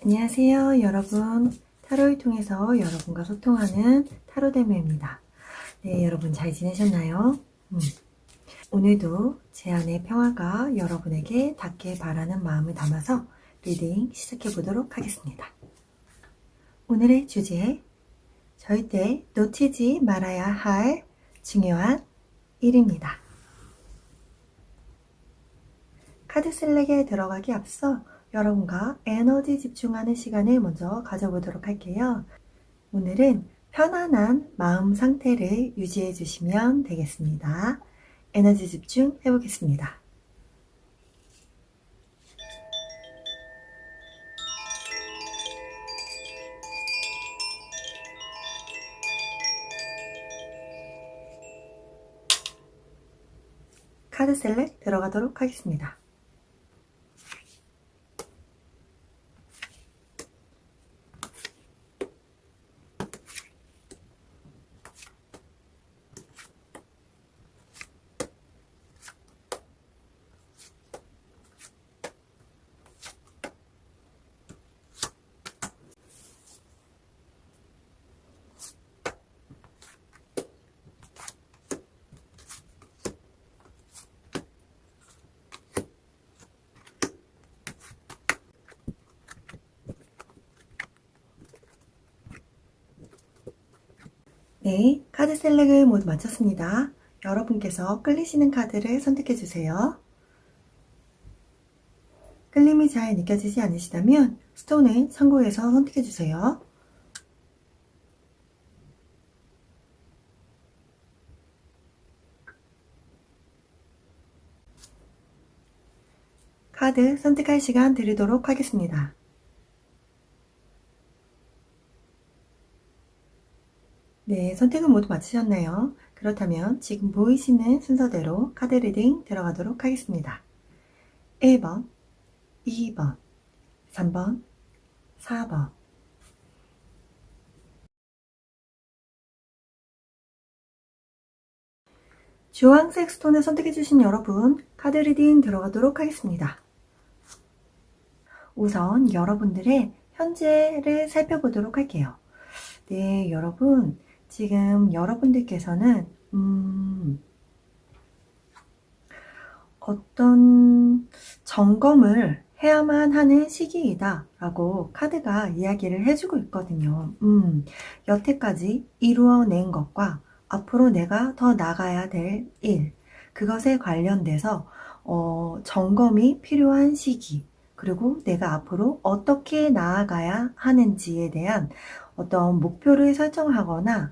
안녕하세요, 여러분. 타로를 통해서 여러분과 소통하는 타로데모입니다. 네, 여러분 잘 지내셨나요? 오늘도 제 안의 평화가 여러분에게 닿길 바라는 마음을 담아서 리딩 시작해 보도록 하겠습니다. 오늘의 주제, 절대 놓치지 말아야 할 중요한 일입니다. 카드 셀렉에 들어가기 앞서 여러분과 에너지 집중하는 시간을 먼저 가져보도록 할게요. 오늘은 편안한 마음 상태를 유지해 주시면 되겠습니다. 에너지 집중 해보겠습니다. 카드 셀렉 들어가도록 하겠습니다. 네, 카드 셀렉을 모두 마쳤습니다. 여러분께서 끌리시는 카드를 선택해 주세요. 끌림이 잘 느껴지지 않으시다면 스톤을 참고해서 선택해 주세요. 카드 선택할 시간 드리도록 하겠습니다. 네, 선택은 모두 마치셨나요? 그렇다면 지금 보이시는 순서대로 카드 리딩 들어가도록 하겠습니다. 1번, 2번, 3번, 4번. 주황색 스톤을 선택해주신 여러분, 카드 리딩 들어가도록 하겠습니다. 우선 여러분들의 현재를 살펴보도록 할게요. 네, 여러분, 지금 여러분들께서는 어떤 점검을 해야만 하는 시기이다 라고 카드가 이야기를 해주고 있거든요. 여태까지 이루어낸 것과 앞으로 내가 더 나가야 될 일, 그것에 관련돼서 점검이 필요한 시기, 그리고 내가 앞으로 어떻게 나아가야 하는지에 대한 어떤 목표를 설정하거나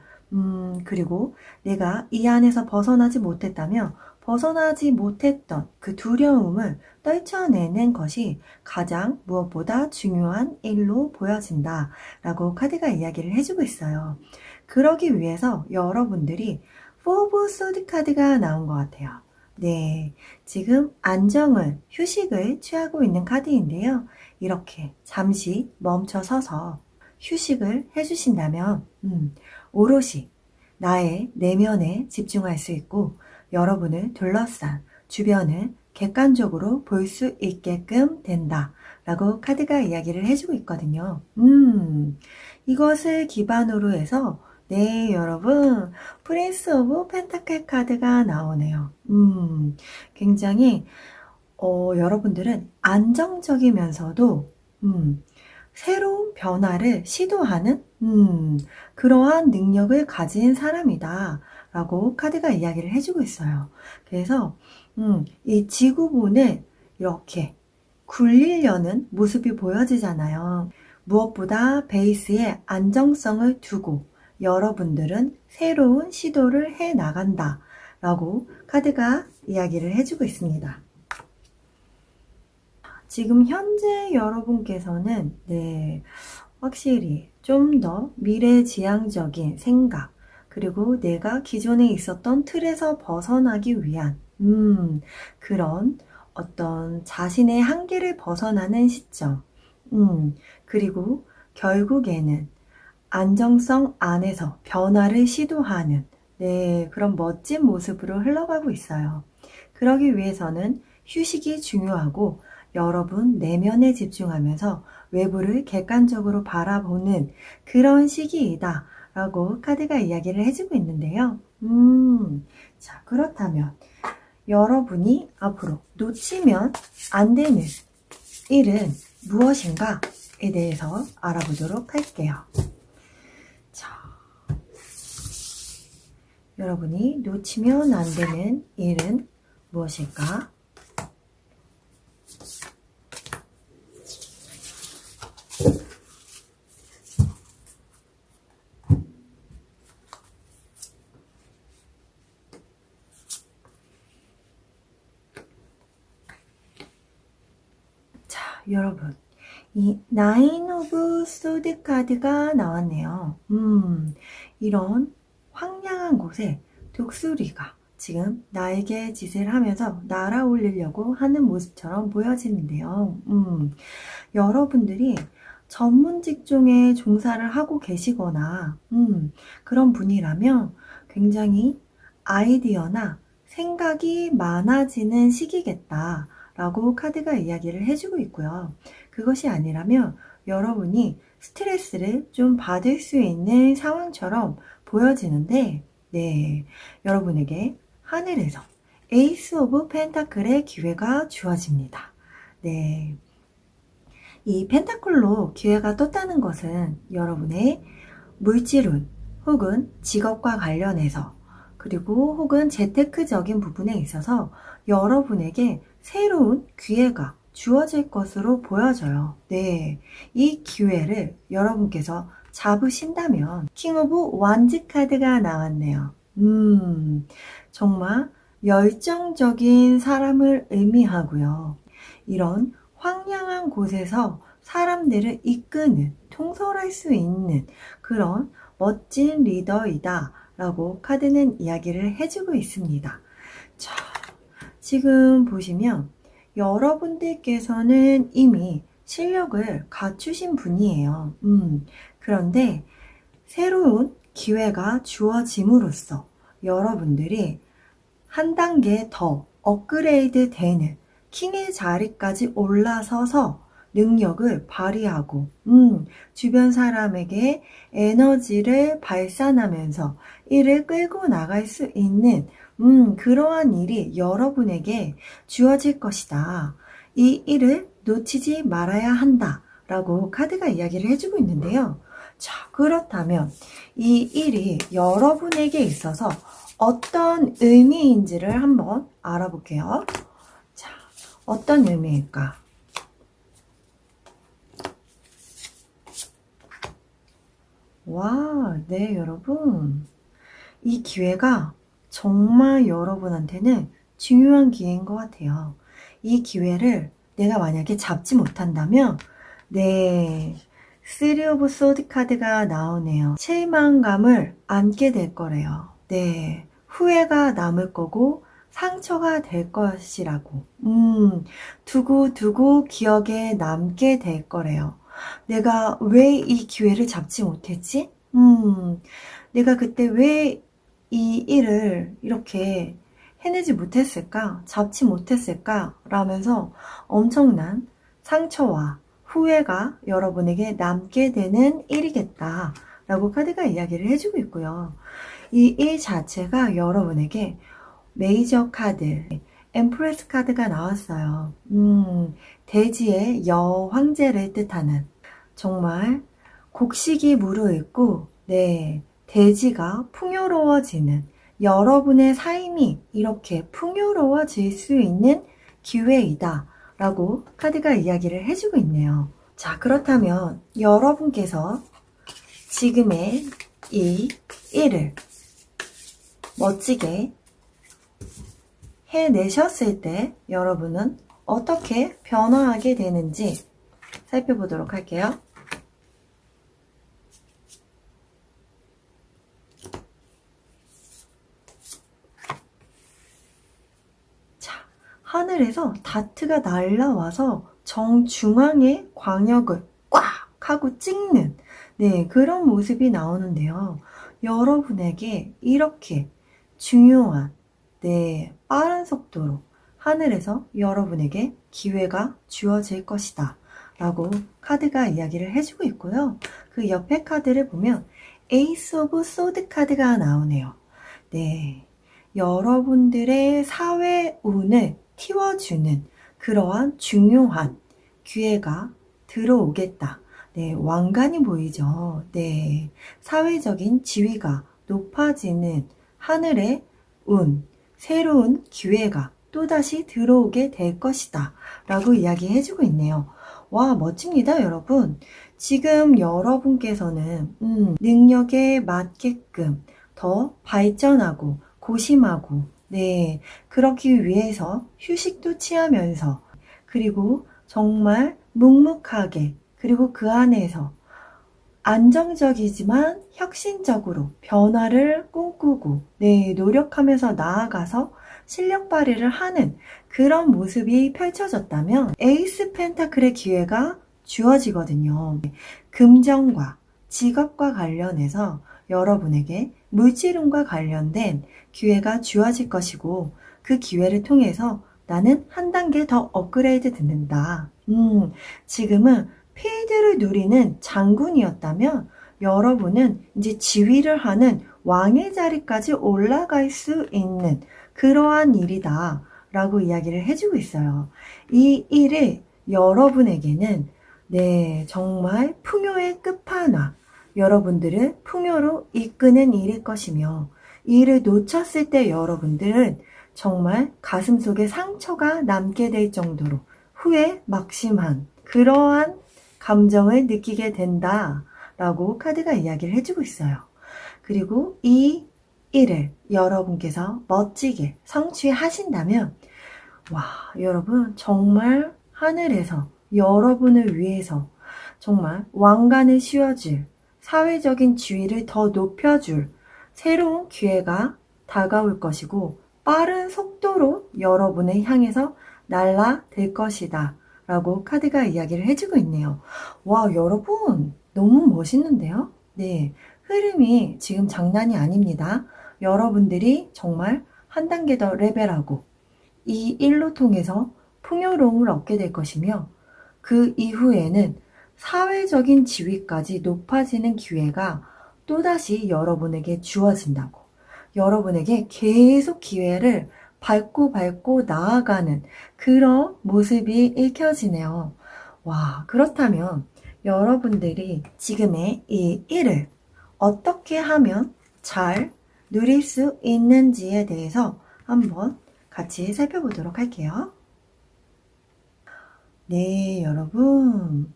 그리고 내가 이 안에서 벗어나지 못했다면 벗어나지 못했던 그 두려움을 떨쳐내는 것이 가장 무엇보다 중요한 일로 보여진다 라고 카드가 이야기를 해주고 있어요. 그러기 위해서 여러분들이 Four of Swords 카드가 나온 것 같아요. 네, 지금 안정을, 휴식을 취하고 있는 카드인데요. 이렇게 잠시 멈춰서서 휴식을 해주신다면 오롯이 나의 내면에 집중할 수 있고 여러분을 둘러싼 주변을 객관적으로 볼 수 있게끔 된다 라고 카드가 이야기를 해주고 있거든요. 이것을 기반으로 해서 네, 여러분, 프린스 오브 펜타클 카드가 나오네요. 굉장히 여러분들은 안정적이면서도 새로운 변화를 시도하는 그러한 능력을 가진 사람이다 라고 카드가 이야기를 해주고 있어요. 그래서 이 지구본을 이렇게 굴리려는 모습이 보여지잖아요. 무엇보다 베이스에 안정성을 두고 여러분들은 새로운 시도를 해 나간다 라고 카드가 이야기를 해주고 있습니다. 지금 현재 여러분께서는 네, 확실히 좀 더 미래지향적인 생각, 그리고 내가 기존에 있었던 틀에서 벗어나기 위한 그런 어떤 자신의 한계를 벗어나는 시점, 그리고 결국에는 안정성 안에서 변화를 시도하는 네, 그런 멋진 모습으로 흘러가고 있어요. 그러기 위해서는 휴식이 중요하고 여러분 내면에 집중하면서 외부를 객관적으로 바라보는 그런 시기이다 라고 카드가 이야기를 해주고 있는데요. 자, 그렇다면 여러분이 앞으로 놓치면 안 되는 일은 무엇인가에 대해서 알아보도록 할게요. 자, 여러분이 놓치면 안 되는 일은 무엇일까? 여러분, 이 나인 오브 소드 카드가 나왔네요. 이런 황량한 곳에 독수리가 지금 날개 짓을 하면서 날아올리려고 하는 모습처럼 보여지는데요. 여러분들이 전문 직종에 종사를 하고 계시거나 그런 분이라면 굉장히 아이디어나 생각이 많아지는 시기겠다 라고 카드가 이야기를 해주고 있고요. 그것이 아니라면 여러분이 스트레스를 좀 받을 수 있는 상황처럼 보여지는데, 네, 여러분에게 하늘에서 에이스 오브 펜타클의 기회가 주어집니다. 네, 이 펜타클로 기회가 떴다는 것은 여러분의 물질운 혹은 직업과 관련해서 그리고 혹은 재테크적인 부분에 있어서 여러분에게 새로운 기회가 주어질 것으로 보여져요. 네, 이 기회를 여러분께서 잡으신다면 킹 오브 완즈 카드가 나왔네요. 정말 열정적인 사람을 의미하고요. 이런 황량한 곳에서 사람들을 이끄는, 통솔할 수 있는 그런 멋진 리더이다 라고 카드는 이야기를 해주고 있습니다. 자, 지금 보시면 여러분들께서는 이미 실력을 갖추신 분이에요. 그런데 새로운 기회가 주어짐으로써 여러분들이 한 단계 더 업그레이드 되는 킹의 자리까지 올라서서 능력을 발휘하고 주변 사람에게 에너지를 발산하면서 이를 끌고 나갈 수 있는 그러한 일이 여러분에게 주어질 것이다. 이 일을 놓치지 말아야 한다 라고 카드가 이야기를 해주고 있는데요. 자, 그렇다면 이 일이 여러분에게 있어서 어떤 의미인지를 한번 알아볼게요. 자, 어떤 의미일까? 와, 네, 여러분. 이 기회가 정말 여러분한테는 중요한 기회인 것 같아요. 이 기회를 내가 만약에 잡지 못한다면, 네, 3 오브 소드 카드가 나오네요. 실망감을 안게 될 거래요. 네, 후회가 남을 거고, 상처가 될 것이라고. 두고두고 기억에 남게 될 거래요. 내가 왜 이 기회를 잡지 못했지? 내가 그때 왜 이 일을 이렇게 해내지 못했을까? 잡지 못했을까? 라면서 엄청난 상처와 후회가 여러분에게 남게 되는 일이겠다 라고 카드가 이야기를 해주고 있고요. 이 일 자체가 여러분에게 메이저 카드, 엠프레스 카드가 나왔어요. 대지의 여황제를 뜻하는 정말 곡식이 무르익고 네, 대지가 풍요로워지는 여러분의 삶이 이렇게 풍요로워질 수 있는 기회이다 라고 카드가 이야기를 해주고 있네요. 자, 그렇다면 여러분께서 지금의 이 일을 멋지게 해내셨을 때 여러분은 어떻게 변화하게 되는지 살펴보도록 할게요. 자, 하늘에서 다트가 날라와서 정중앙의 광역을 꽉 하고 찍는 네, 그런 모습이 나오는데요. 여러분에게 이렇게 중요한 네, 빠른 속도로 하늘에서 여러분에게 기회가 주어질 것이다 라고 카드가 이야기를 해주고 있고요. 그 옆에 카드를 보면 에이스 오브 소드 카드가 나오네요. 네, 여러분들의 사회 운을 틔워주는 그러한 중요한 기회가 들어오겠다. 네, 왕관이 보이죠? 네, 사회적인 지위가 높아지는 하늘의 운, 새로운 기회가 또다시 들어오게 될 것이다 라고 이야기해주고 있네요. 와, 멋집니다, 여러분. 지금 여러분께서는 능력에 맞게끔 더 발전하고 고심하고, 네, 그러기 위해서 휴식도 취하면서, 그리고 정말 묵묵하게, 그리고 그 안에서 안정적이지만 혁신적으로 변화를 꿈꾸고, 네, 노력하면서 나아가서 실력 발휘를 하는 그런 모습이 펼쳐졌다면 에이스 펜타클의 기회가 주어지거든요. 금전과 직업과 관련해서 여러분에게 물질운과 관련된 기회가 주어질 것이고, 그 기회를 통해서 나는 한 단계 더 업그레이드 듣는다. 지금은 필드를 누리는 장군이었다면 여러분은 이제 지휘를 하는 왕의 자리까지 올라갈 수 있는 그러한 일이다 라고 이야기를 해주고 있어요. 이 일을 여러분에게는 네, 정말 풍요의 끝판왕, 여러분들을 풍요로 이끄는 일일 것이며, 이 일을 놓쳤을 때 여러분들은 정말 가슴속에 상처가 남게 될 정도로 후회 막심한 그러한 감정을 느끼게 된다 라고 카드가 이야기를 해주고 있어요. 그리고 이 일을 여러분께서 멋지게 성취하신다면, 와, 여러분 정말 하늘에서 여러분을 위해서 정말 왕관을 씌워줄, 사회적인 지위를 더 높여줄 새로운 기회가 다가올 것이고, 빠른 속도로 여러분을 향해서 날아들 것이다 라고 카드가 이야기를 해주고 있네요. 와, 여러분 너무 멋있는데요? 네, 흐름이 지금 장난이 아닙니다. 여러분들이 정말 한 단계 더 레벨하고 이 일로 통해서 풍요로움을 얻게 될 것이며, 그 이후에는 사회적인 지위까지 높아지는 기회가 또다시 여러분에게 주어진다고, 여러분에게 계속 기회를 밟고 나아가는 그런 모습이 읽혀지네요. 와, 그렇다면 여러분들이 지금의 이 일을 어떻게 하면 잘 누릴 수 있는지에 대해서 한번 같이 살펴보도록 할게요. 네, 여러분.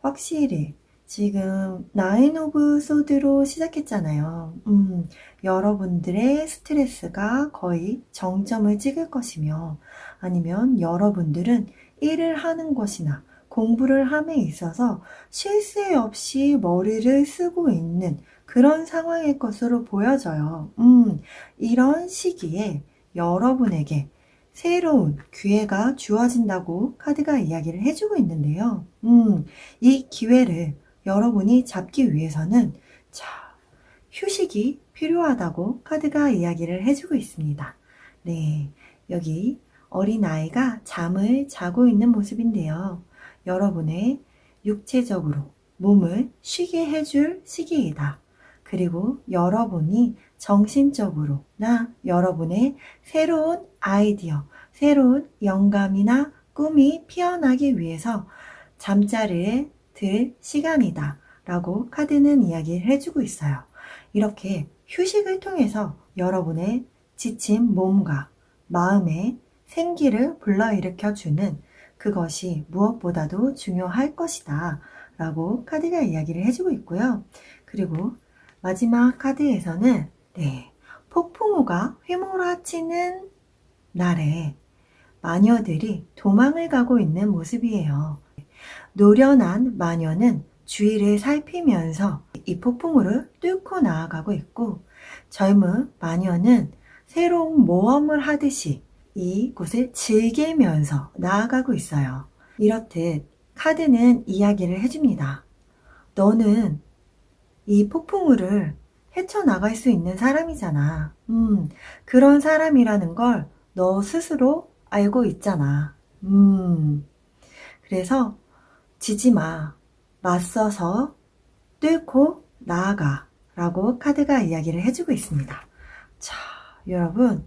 확실히 지금 나인 오브 소드로 시작했잖아요. 여러분들의 스트레스가 거의 정점을 찍을 것이며, 아니면 여러분들은 일을 하는 것이나 공부를 함에 있어서 쉴 새 없이 머리를 쓰고 있는 그런 상황일 것으로 보여져요. 이런 시기에 여러분에게 새로운 기회가 주어진다고 카드가 이야기를 해주고 있는데요. 이 기회를 여러분이 잡기 위해서는 자, 휴식이 필요하다고 카드가 이야기를 해주고 있습니다. 네, 여기 어린아이가 잠을 자고 있는 모습인데요. 여러분의 육체적으로 몸을 쉬게 해줄 시기이다. 그리고 여러분이 정신적으로나 여러분의 새로운 아이디어, 새로운 영감이나 꿈이 피어나기 위해서 잠자리에 들 시간이다 라고 카드는 이야기를 해주고 있어요. 이렇게 휴식을 통해서 여러분의 지친 몸과 마음의 생기를 불러일으켜주는 그것이 무엇보다도 중요할 것이다 라고 카드가 이야기를 해주고 있고요. 그리고 마지막 카드에서는 네, 폭풍우가 휘몰아치는 날에 마녀들이 도망을 가고 있는 모습이에요. 노련한 마녀는 주위를 살피면서 이 폭풍우를 뚫고 나아가고 있고, 젊은 마녀는 새로운 모험을 하듯이 이곳을 즐기면서 나아가고 있어요. 이렇듯 카드는 이야기를 해줍니다. 너는 이 폭풍우를 헤쳐나갈 수 있는 사람이잖아. 그런 사람이라는 걸 너 스스로 알고 있잖아. 그래서 지지 마. 맞서서 뚫고 나아가. 라고 카드가 이야기를 해주고 있습니다. 자, 여러분,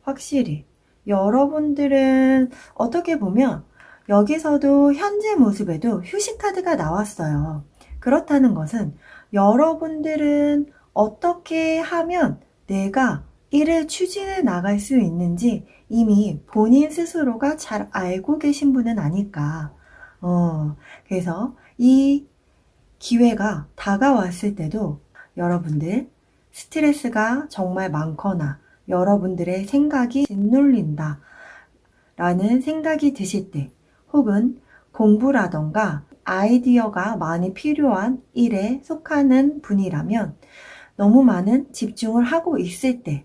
확실히 여러분들은 어떻게 보면 여기서도 현재 모습에도 휴식 카드가 나왔어요. 그렇다는 것은 여러분들은 어떻게 하면 내가 일을 추진해 나갈 수 있는지 이미 본인 스스로가 잘 알고 계신 분은 아닐까. 그래서 이 기회가 다가왔을 때도 여러분들 스트레스가 정말 많거나 여러분들의 생각이 짓눌린다 라는 생각이 드실 때, 혹은 공부라던가 아이디어가 많이 필요한 일에 속하는 분이라면 너무 많은 집중을 하고 있을 때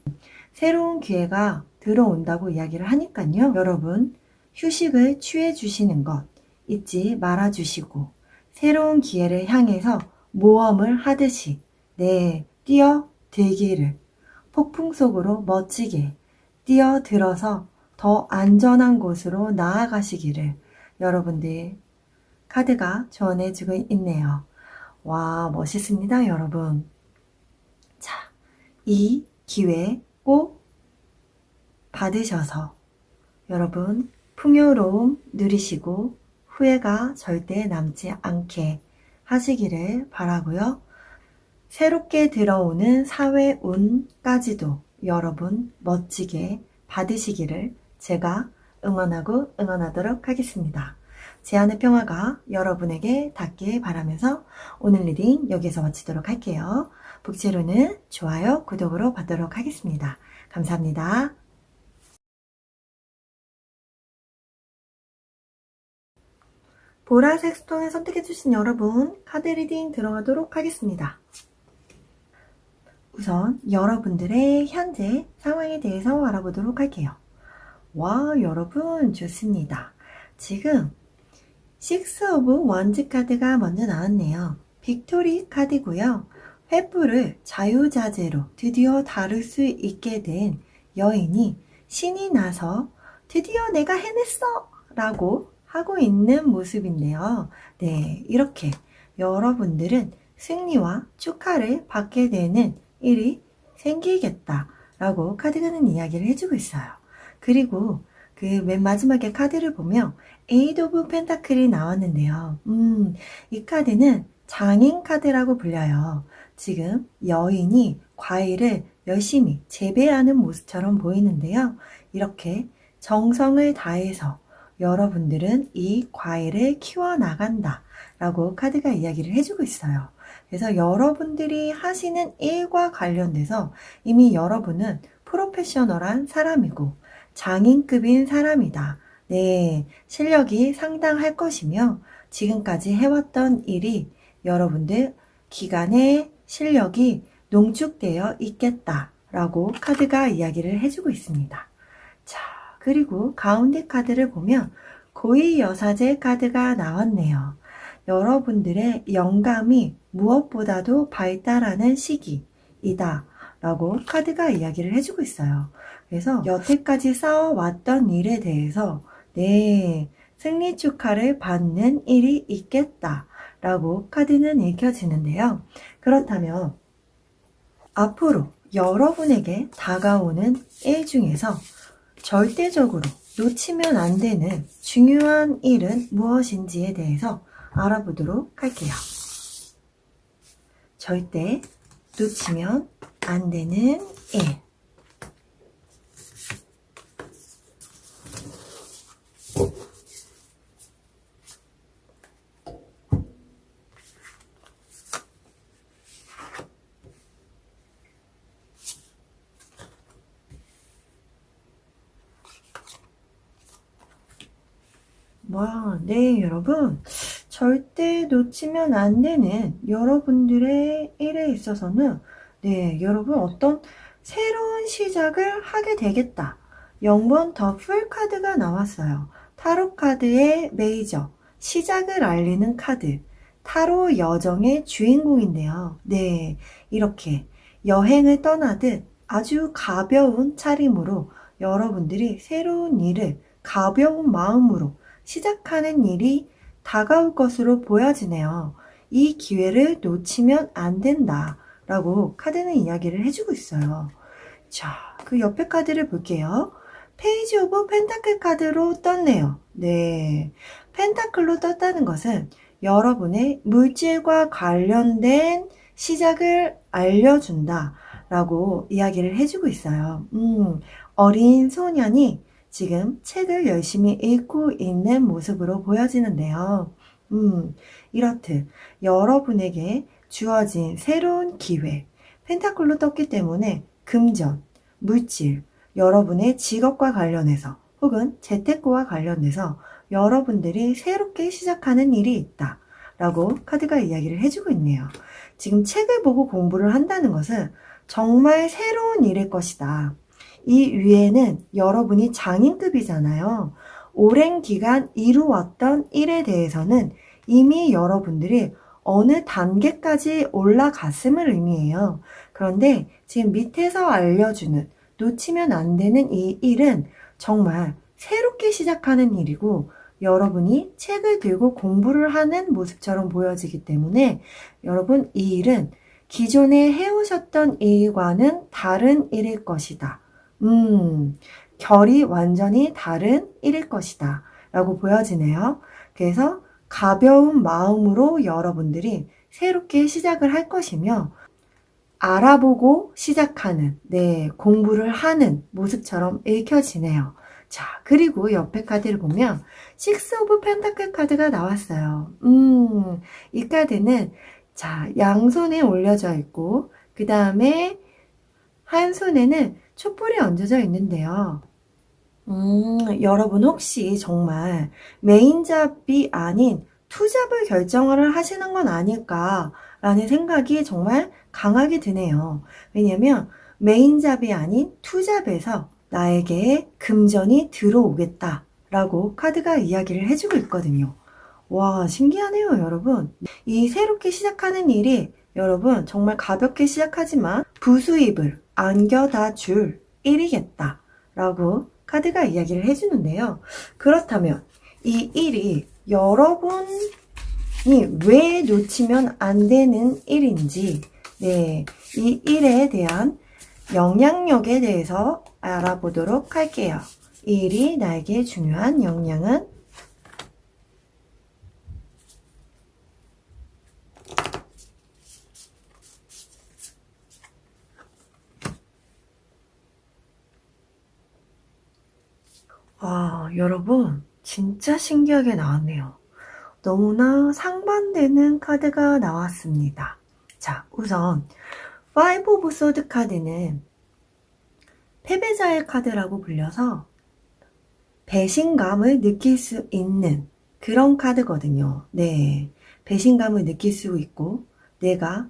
새로운 기회가 들어온다고 이야기를 하니까요. 여러분, 휴식을 취해 주시는 것 잊지 말아 주시고 새로운 기회를 향해서 모험을 하듯이 뛰어들기를, 폭풍 속으로 멋지게 뛰어들어서 더 안전한 곳으로 나아가시기를 여러분들 카드가 조언해주고 있네요. 와, 멋있습니다, 여러분. 자, 이 기회 꼭 받으셔서 여러분 풍요로움 누리시고 후회가 절대 남지 않게 하시기를 바라고요. 새롭게 들어오는 사회 운까지도 여러분 멋지게 받으시기를 제가 응원하도록 하겠습니다. 제안의 평화가 여러분에게 닿길 바라면서 오늘 리딩 여기서 마치도록 할게요. 북치로는 좋아요, 구독으로 받도록 하겠습니다. 감사합니다. 보라색 스톤을 선택해주신 여러분, 카드 리딩 들어가도록 하겠습니다. 우선 여러분들의 현재 상황에 대해서 알아보도록 할게요. 와, 여러분 좋습니다. 지금 식스 오브 원즈 카드가 먼저 나왔네요. 빅토리 카드고요. 횃불을 자유자재로 드디어 다룰 수 있게 된 여인이 신이 나서 드디어 내가 해냈어! 라고 하고 있는 모습인데요. 네, 이렇게 여러분들은 승리와 축하를 받게 되는 일이 생기겠다 라고 카드가는 이야기를 해주고 있어요. 그리고 그 맨 마지막에 카드를 보면 에이드 오브 펜타클이 나왔는데요. 이 카드는 장인 카드라고 불려요. 지금 여인이 과일을 열심히 재배하는 모습처럼 보이는데요. 이렇게 정성을 다해서 여러분들은 이 과일을 키워나간다 라고 카드가 이야기를 해주고 있어요. 그래서 여러분들이 하시는 일과 관련돼서 이미 여러분은 프로페셔널한 사람이고 장인급인 사람이다. 네, 실력이 상당할 것이며 지금까지 해왔던 일이 여러분들 기간의 실력이 농축되어 있겠다 라고 카드가 이야기를 해주고 있습니다. 자, 그리고 가운데 카드를 보면 고위여사제 카드가 나왔네요. 여러분들의 영감이 무엇보다도 발달하는 시기이다 라고 카드가 이야기를 해주고 있어요. 그래서 여태까지 쌓아왔던 일에 대해서 승리 축하를 받는 일이 있겠다 라고 카드는 읽혀지는데요. 그렇다면 앞으로 여러분에게 다가오는 일 중에서 절대적으로 놓치면 안 되는 중요한 일은 무엇인지에 대해서 알아보도록 할게요. 절대 놓치면 안 되는 일. 와, 네, 여러분. 절대 놓치면 안 되는 여러분들의 일에 있어서는, 여러분 어떤 새로운 시작을 하게 되겠다. 0번 더 풀 카드가 나왔어요. 타로 카드의 메이저, 시작을 알리는 카드. 타로 여정의 주인공인데요. 이렇게 여행을 떠나듯 아주 가벼운 차림으로 여러분들이 새로운 일을 가벼운 마음으로 시작하는 일이 다가올 것으로 보여지네요. 이 기회를 놓치면 안 된다 라고 카드는 이야기를 해주고 있어요. 자, 그 옆에 카드를 볼게요. 페이지 오브 펜타클 카드로 떴네요. 네, 펜타클로 떴다는 것은 여러분의 물질과 관련된 시작을 알려준다 라고 이야기를 해주고 있어요. 어린 소년이 지금 책을 열심히 읽고 있는 모습으로 보여지는데요. 이렇듯 여러분에게 주어진 새로운 기회, 펜타클로 떴기 때문에 금전, 물질, 여러분의 직업과 관련해서 혹은 재테크와 관련해서 여러분들이 새롭게 시작하는 일이 있다 라고 카드가 이야기를 해주고 있네요. 지금 책을 보고 공부를 한다는 것은 정말 새로운 일일 것이다. 이 위에는 여러분이 장인급이잖아요. 오랜 기간 이루었던 일에 대해서는 이미 여러분들이 어느 단계까지 올라갔음을 의미해요. 그런데 지금 밑에서 알려주는 놓치면 안 되는 이 일은 정말 새롭게 시작하는 일이고 여러분이 책을 들고 공부를 하는 모습처럼 보여지기 때문에 여러분 이 일은 기존에 해오셨던 일과는 다른 일일 것이다. 결이 완전히 다른 일일 것이다 라고 보여지네요. 그래서 가벼운 마음으로 여러분들이 새롭게 시작을 할 것이며 알아보고 시작하는, 네, 공부를 하는 모습처럼 읽혀지네요. 자, 그리고 옆에 카드를 보면 식스 오브 펜타클 카드가 나왔어요. 이 카드는 자, 양손에 올려져 있고 그 다음에 한 손에는 촛불이 얹어져 있는데요. 여러분 혹시 정말 메인잡이 아닌 투잡을 결정을 하시는 건 아닐까라는 생각이 정말 강하게 드네요. 왜냐면 메인잡이 아닌 투잡에서 나에게 금전이 들어오겠다라고 카드가 이야기를 해주고 있거든요. 와, 신기하네요, 여러분. 이 새롭게 시작하는 일이 여러분 정말 가볍게 시작하지만 부수입을 안겨다 줄 일이겠다 라고 카드가 이야기를 해주는데요. 그렇다면 이 일이 여러분이 왜 놓치면 안 되는 일인지, 네, 이 일에 대한 영향력에 대해서 알아보도록 할게요. 이 일이 나에게 중요한 영향은 여러분 진짜 신기하게 나왔네요. 너무나 상반되는 카드가 나왔습니다. 자, 우선 파이브 오브 소드 카드는 패배자의 카드라고 불려서 배신감을 느낄 수 있는 그런 카드거든요. 네, 배신감을 느낄 수 있고 내가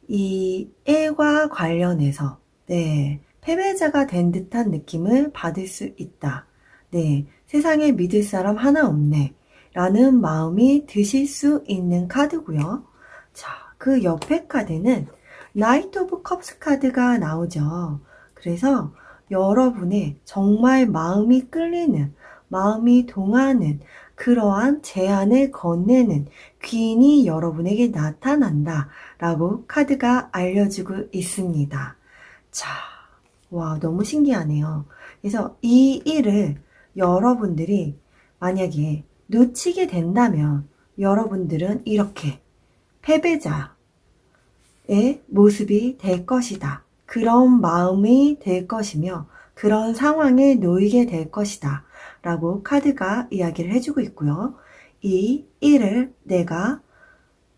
이 일과 관련해서 네, 패배자가 된 듯한 느낌을 받을 수 있다. 네, 세상에 믿을 사람 하나 없네 라는 마음이 드실 수 있는 카드고요. 자, 그 옆에 카드는 나이트 오브 컵스 카드가 나오죠. 그래서 여러분의 정말 마음이 끌리는, 마음이 동하는 그러한 제안을 건네는 귀인이 여러분에게 나타난다 라고 카드가 알려주고 있습니다. 자, 와, 너무 신기하네요. 그래서 이 일을 여러분들이 만약에 놓치게 된다면 여러분들은 이렇게 패배자의 모습이 될 것이다. 그런 마음이 될 것이며 그런 상황에 놓이게 될 것이다. 라고 카드가 이야기를 해주고 있고요. 이 일을 내가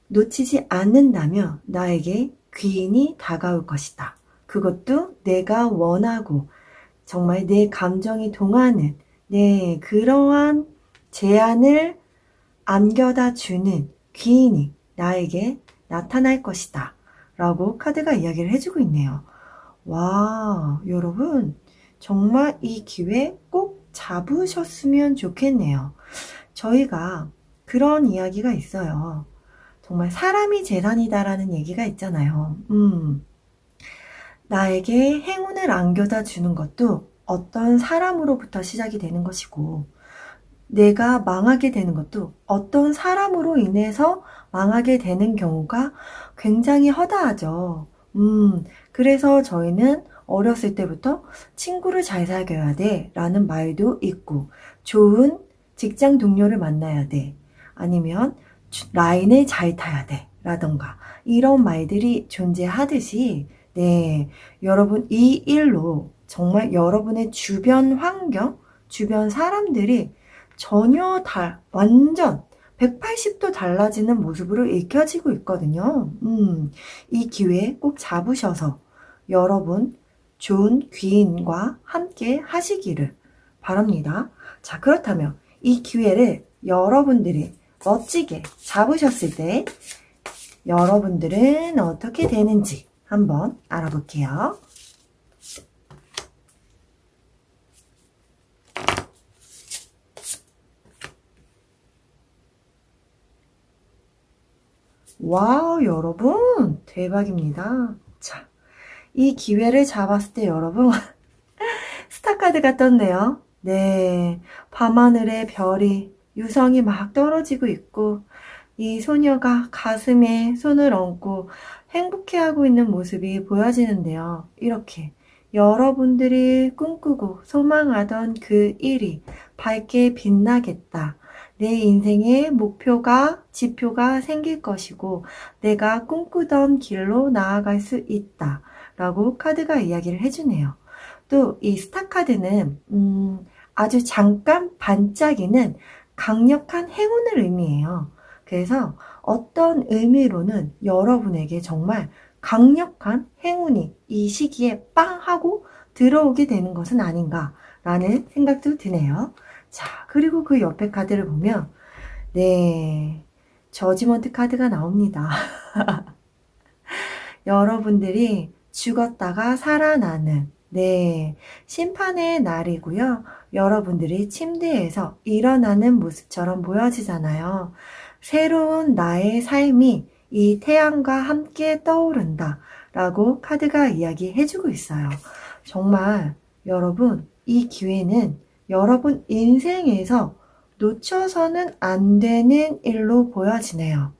놓치지 않는다면 나에게 귀인이 다가올 것이다. 그것도 내가 원하고 정말 내 감정이 동하는 네, 그러한 제안을 안겨다 주는 귀인이 나에게 나타날 것이다. 라고 카드가 이야기를 해주고 있네요. 와, 여러분 정말 이 기회 꼭 잡으셨으면 좋겠네요. 저희가 그런 이야기가 있어요. 정말 사람이 재산이다라는 얘기가 있잖아요. 나에게 행운을 안겨다 주는 것도 어떤 사람으로부터 시작이 되는 것이고, 내가 망하게 되는 것도 어떤 사람으로 인해서 망하게 되는 경우가 굉장히 허다하죠. 그래서 저희는 어렸을 때부터 친구를 잘 사귀어야 돼 라는 말도 있고, 좋은 직장 동료를 만나야 돼, 아니면 라인을 잘 타야 돼 라던가 이런 말들이 존재하듯이, 네, 여러분 이 일로 정말 여러분의 주변 환경, 주변 사람들이 전혀 완전 180도 달라지는 모습으로 읽혀지고 있거든요. 이 기회 꼭 잡으셔서 여러분 좋은 귀인과 함께 하시기를 바랍니다. 자, 그렇다면 이 기회를 여러분들이 멋지게 잡으셨을 때 여러분들은 어떻게 되는지 한번 알아볼게요. 와우, 여러분 대박입니다. 자, 이 기회를 잡았을 때 여러분 스타카드가 떴네요. 네, 밤하늘에 별이 유성이 막 떨어지고 있고, 이 소녀가 가슴에 손을 얹고 행복해하고 있는 모습이 보여지는데요. 이렇게 여러분들이 꿈꾸고 소망하던 그 일이 밝게 빛나겠다. 내 인생의 목표가, 지표가 생길 것이고 내가 꿈꾸던 길로 나아갈 수 있다 라고 카드가 이야기를 해주네요. 또 이 스타 카드는 아주 잠깐 반짝이는 강력한 행운을 의미해요. 그래서 어떤 의미로는 여러분에게 정말 강력한 행운이 이 시기에 빵 하고 들어오게 되는 것은 아닌가라는 생각도 드네요. 자, 그리고 그 옆에 카드를 보면, 네, 저지먼트 카드가 나옵니다. 여러분들이 죽었다가 살아나는, 네, 심판의 날이고요. 여러분들이 침대에서 일어나는 모습처럼 보여지잖아요. 새로운 나의 삶이 이 태양과 함께 떠오른다 라고 카드가 이야기해주고 있어요. 정말 여러분, 이 기회는 여러분 인생에서 놓쳐서는 안 되는 일로 보여지네요.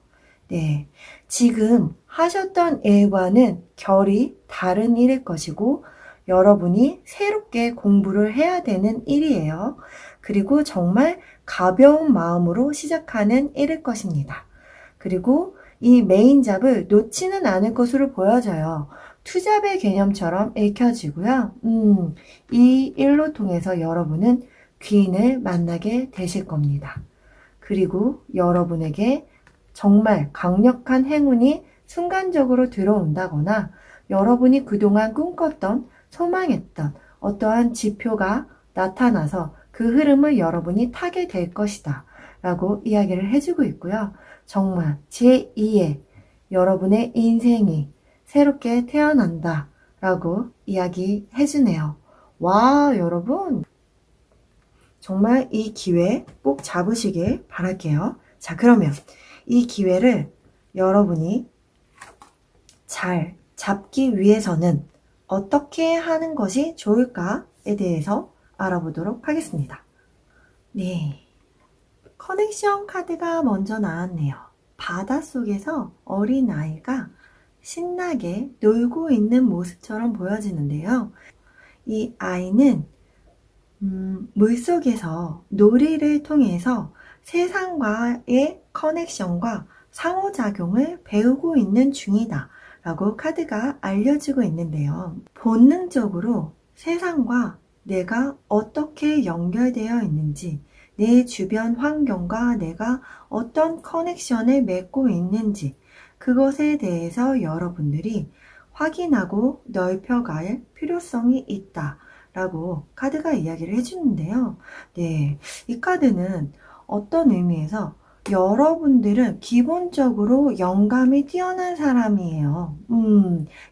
네, 지금 하셨던 일과는 결이 다른 일일 것이고 여러분이 새롭게 공부를 해야 되는 일이에요. 그리고 정말 가벼운 마음으로 시작하는 일일 것입니다. 그리고 이 메인잡을 놓지는 않을 것으로 보여져요. 투잡의 개념처럼 읽혀지고요. 이 일로 통해서 여러분은 귀인을 만나게 되실 겁니다. 그리고 여러분에게 정말 강력한 행운이 순간적으로 들어온다거나 여러분이 그동안 꿈꿨던, 소망했던 어떠한 지표가 나타나서 그 흐름을 여러분이 타게 될 것이다 라고 이야기를 해주고 있고요. 정말 제2의 여러분의 인생이 새롭게 태어난다 라고 이야기해주네요. 와, 여러분 정말 이 기회 꼭 잡으시길 바랄게요. 자, 그러면 이 기회를 여러분이 잘 잡기 위해서는 어떻게 하는 것이 좋을까에 대해서 알아보도록 하겠습니다. 네, 커넥션 카드가 먼저 나왔네요. 바닷속에서 어린아이가 신나게 놀고 있는 모습처럼 보여지는데요. 이 아이는 물속에서 놀이를 통해서 세상과의 커넥션과 상호작용을 배우고 있는 중이다 라고 카드가 알려주고 있는데요. 본능적으로 세상과 내가 어떻게 연결되어 있는지, 내 주변 환경과 내가 어떤 커넥션을 맺고 있는지, 그것에 대해서 여러분들이 확인하고 넓혀갈 필요성이 있다 라고 카드가 이야기를 해주는데요. 네, 이 카드는 어떤 의미에서 여러분들은 기본적으로 영감이 뛰어난 사람이에요.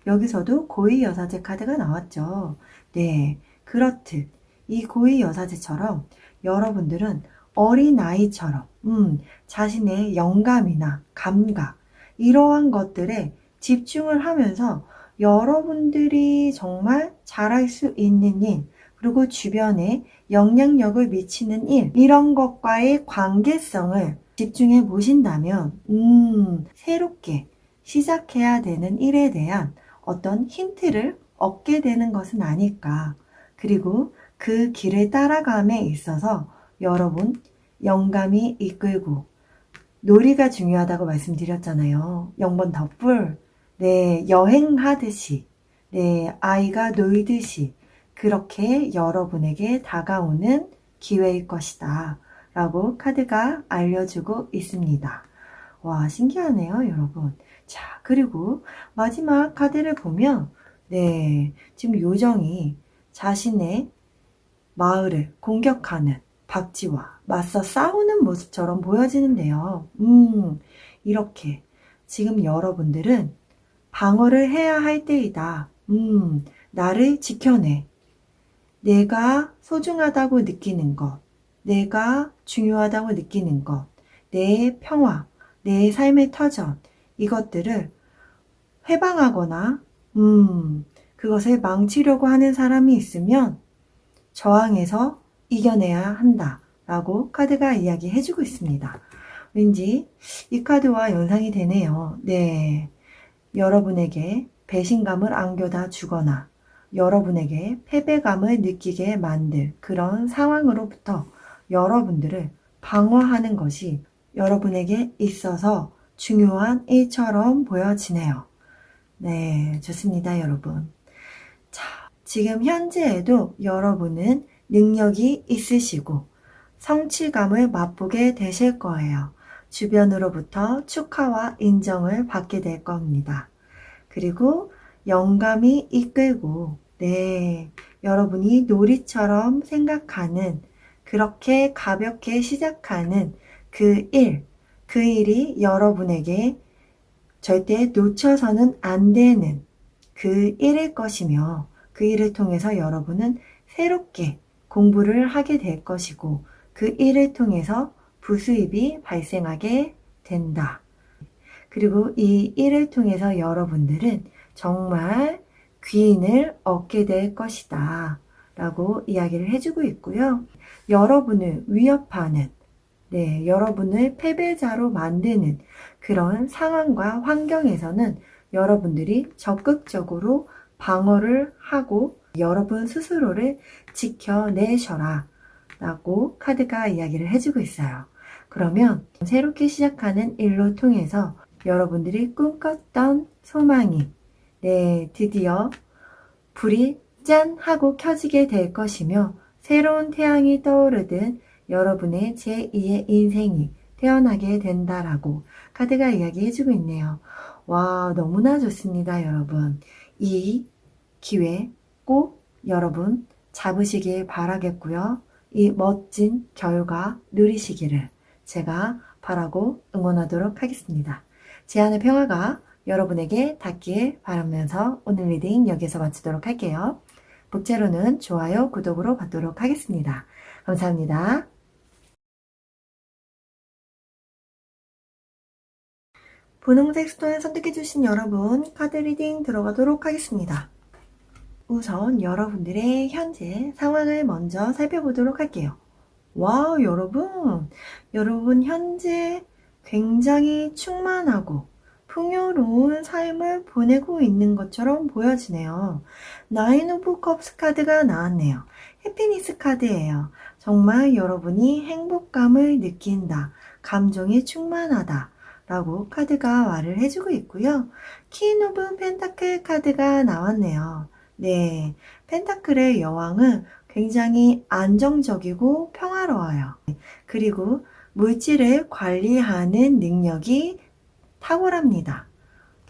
여기서도 고위여사제 카드가 나왔죠. 네, 그렇듯 이 고위여사제처럼 여러분들은 어린아이처럼 자신의 영감이나 감각 이러한 것들에 집중을 하면서 여러분들이 정말 잘할 수 있는 일, 그리고 주변에 영향력을 미치는 일, 이런 것과의 관계성을 집중해 보신다면, 새롭게 시작해야 되는 일에 대한 어떤 힌트를 얻게 되는 것은 아닐까. 그리고 그 길을 따라감에 있어서 여러분 영감이 이끌고 놀이가 중요하다고 말씀드렸잖아요. 0번 덧불. 네, 여행하듯이. 네, 아이가 놀듯이. 그렇게 여러분에게 다가오는 기회일 것이다. 라고 카드가 알려주고 있습니다. 와, 신기하네요, 여러분. 자, 그리고 마지막 카드를 보면, 네, 지금 요정이 자신의 마을을 공격하는 박쥐와 맞서 싸우는 모습처럼 보여지는데요. 이렇게 지금 여러분들은 방어를 해야 할 때이다. 나를 지켜내. 내가 소중하다고 느끼는 것, 내가 중요하다고 느끼는 것, 내 평화, 내 삶의 터전, 이것들을 회방하거나, 그것을 망치려고 하는 사람이 있으면 저항해서 이겨내야 한다. 라고 카드가 이야기해주고 있습니다. 왠지 이 카드와 연상이 되네요. 네. 여러분에게 배신감을 안겨다 주거나 여러분에게 패배감을 느끼게 만들 그런 상황으로부터 여러분들을 방어하는 것이 여러분에게 있어서 중요한 일처럼 보여지네요. 네, 좋습니다, 여러분. 자, 지금 현재에도 여러분은 능력이 있으시고 성취감을 맛보게 되실 거예요. 주변으로부터 축하와 인정을 받게 될 겁니다. 그리고 영감이 이끌고, 네, 여러분이 놀이처럼 생각하는, 그렇게 가볍게 시작하는 그 일이 여러분에게 절대 놓쳐서는 안 되는 그 일일 것이며, 그 일을 통해서 여러분은 새롭게 공부를 하게 될 것이고, 그 일을 통해서 부수입이 발생하게 된다. 그리고 이 일을 통해서 여러분들은 정말 귀인을 얻게 될 것이다. 라고 이야기를 해주고 있고요. 여러분을 위협하는, 네, 여러분을 패배자로 만드는 그런 상황과 환경에서는 여러분들이 적극적으로 방어를 하고 여러분 스스로를 지켜내셔라. 라고 카드가 이야기를 해주고 있어요. 그러면 새롭게 시작하는 일로 통해서 여러분들이 꿈꿨던 소망이 네, 드디어 불이 짠 하고 켜지게 될 것이며 새로운 태양이 떠오르듯 여러분의 제2의 인생이 태어나게 된다라고 카드가 이야기해주고 있네요. 와, 너무나 좋습니다, 여러분. 이 기회 꼭 여러분 잡으시길 바라겠고요. 이 멋진 결과 누리시기를 제가 바라고 응원하도록 하겠습니다. 제안의 평화가 여러분에게 닿길 바라면서 오늘 리딩 여기서 마치도록 할게요. 복제로는 좋아요, 구독으로 받도록 하겠습니다. 감사합니다. 분홍색 스톤을 선택해주신 여러분 카드 리딩 들어가도록 하겠습니다. 우선 여러분들의 현재 상황을 먼저 살펴보도록 할게요. 와, 여러분 현재 굉장히 충만하고 풍요로운 삶을 보내고 있는 것처럼 보여지네요. 나인 오브 컵스 카드가 나왔네요. 해피니스 카드예요. 정말 여러분이 행복감을 느낀다. 감정이 충만하다. 라고 카드가 말을 해주고 있고요. 퀸 오브 펜타클 카드가 나왔네요. 네, 펜타클의 여왕은 굉장히 안정적이고 평화로워요. 그리고 물질을 관리하는 능력이 탁월합니다.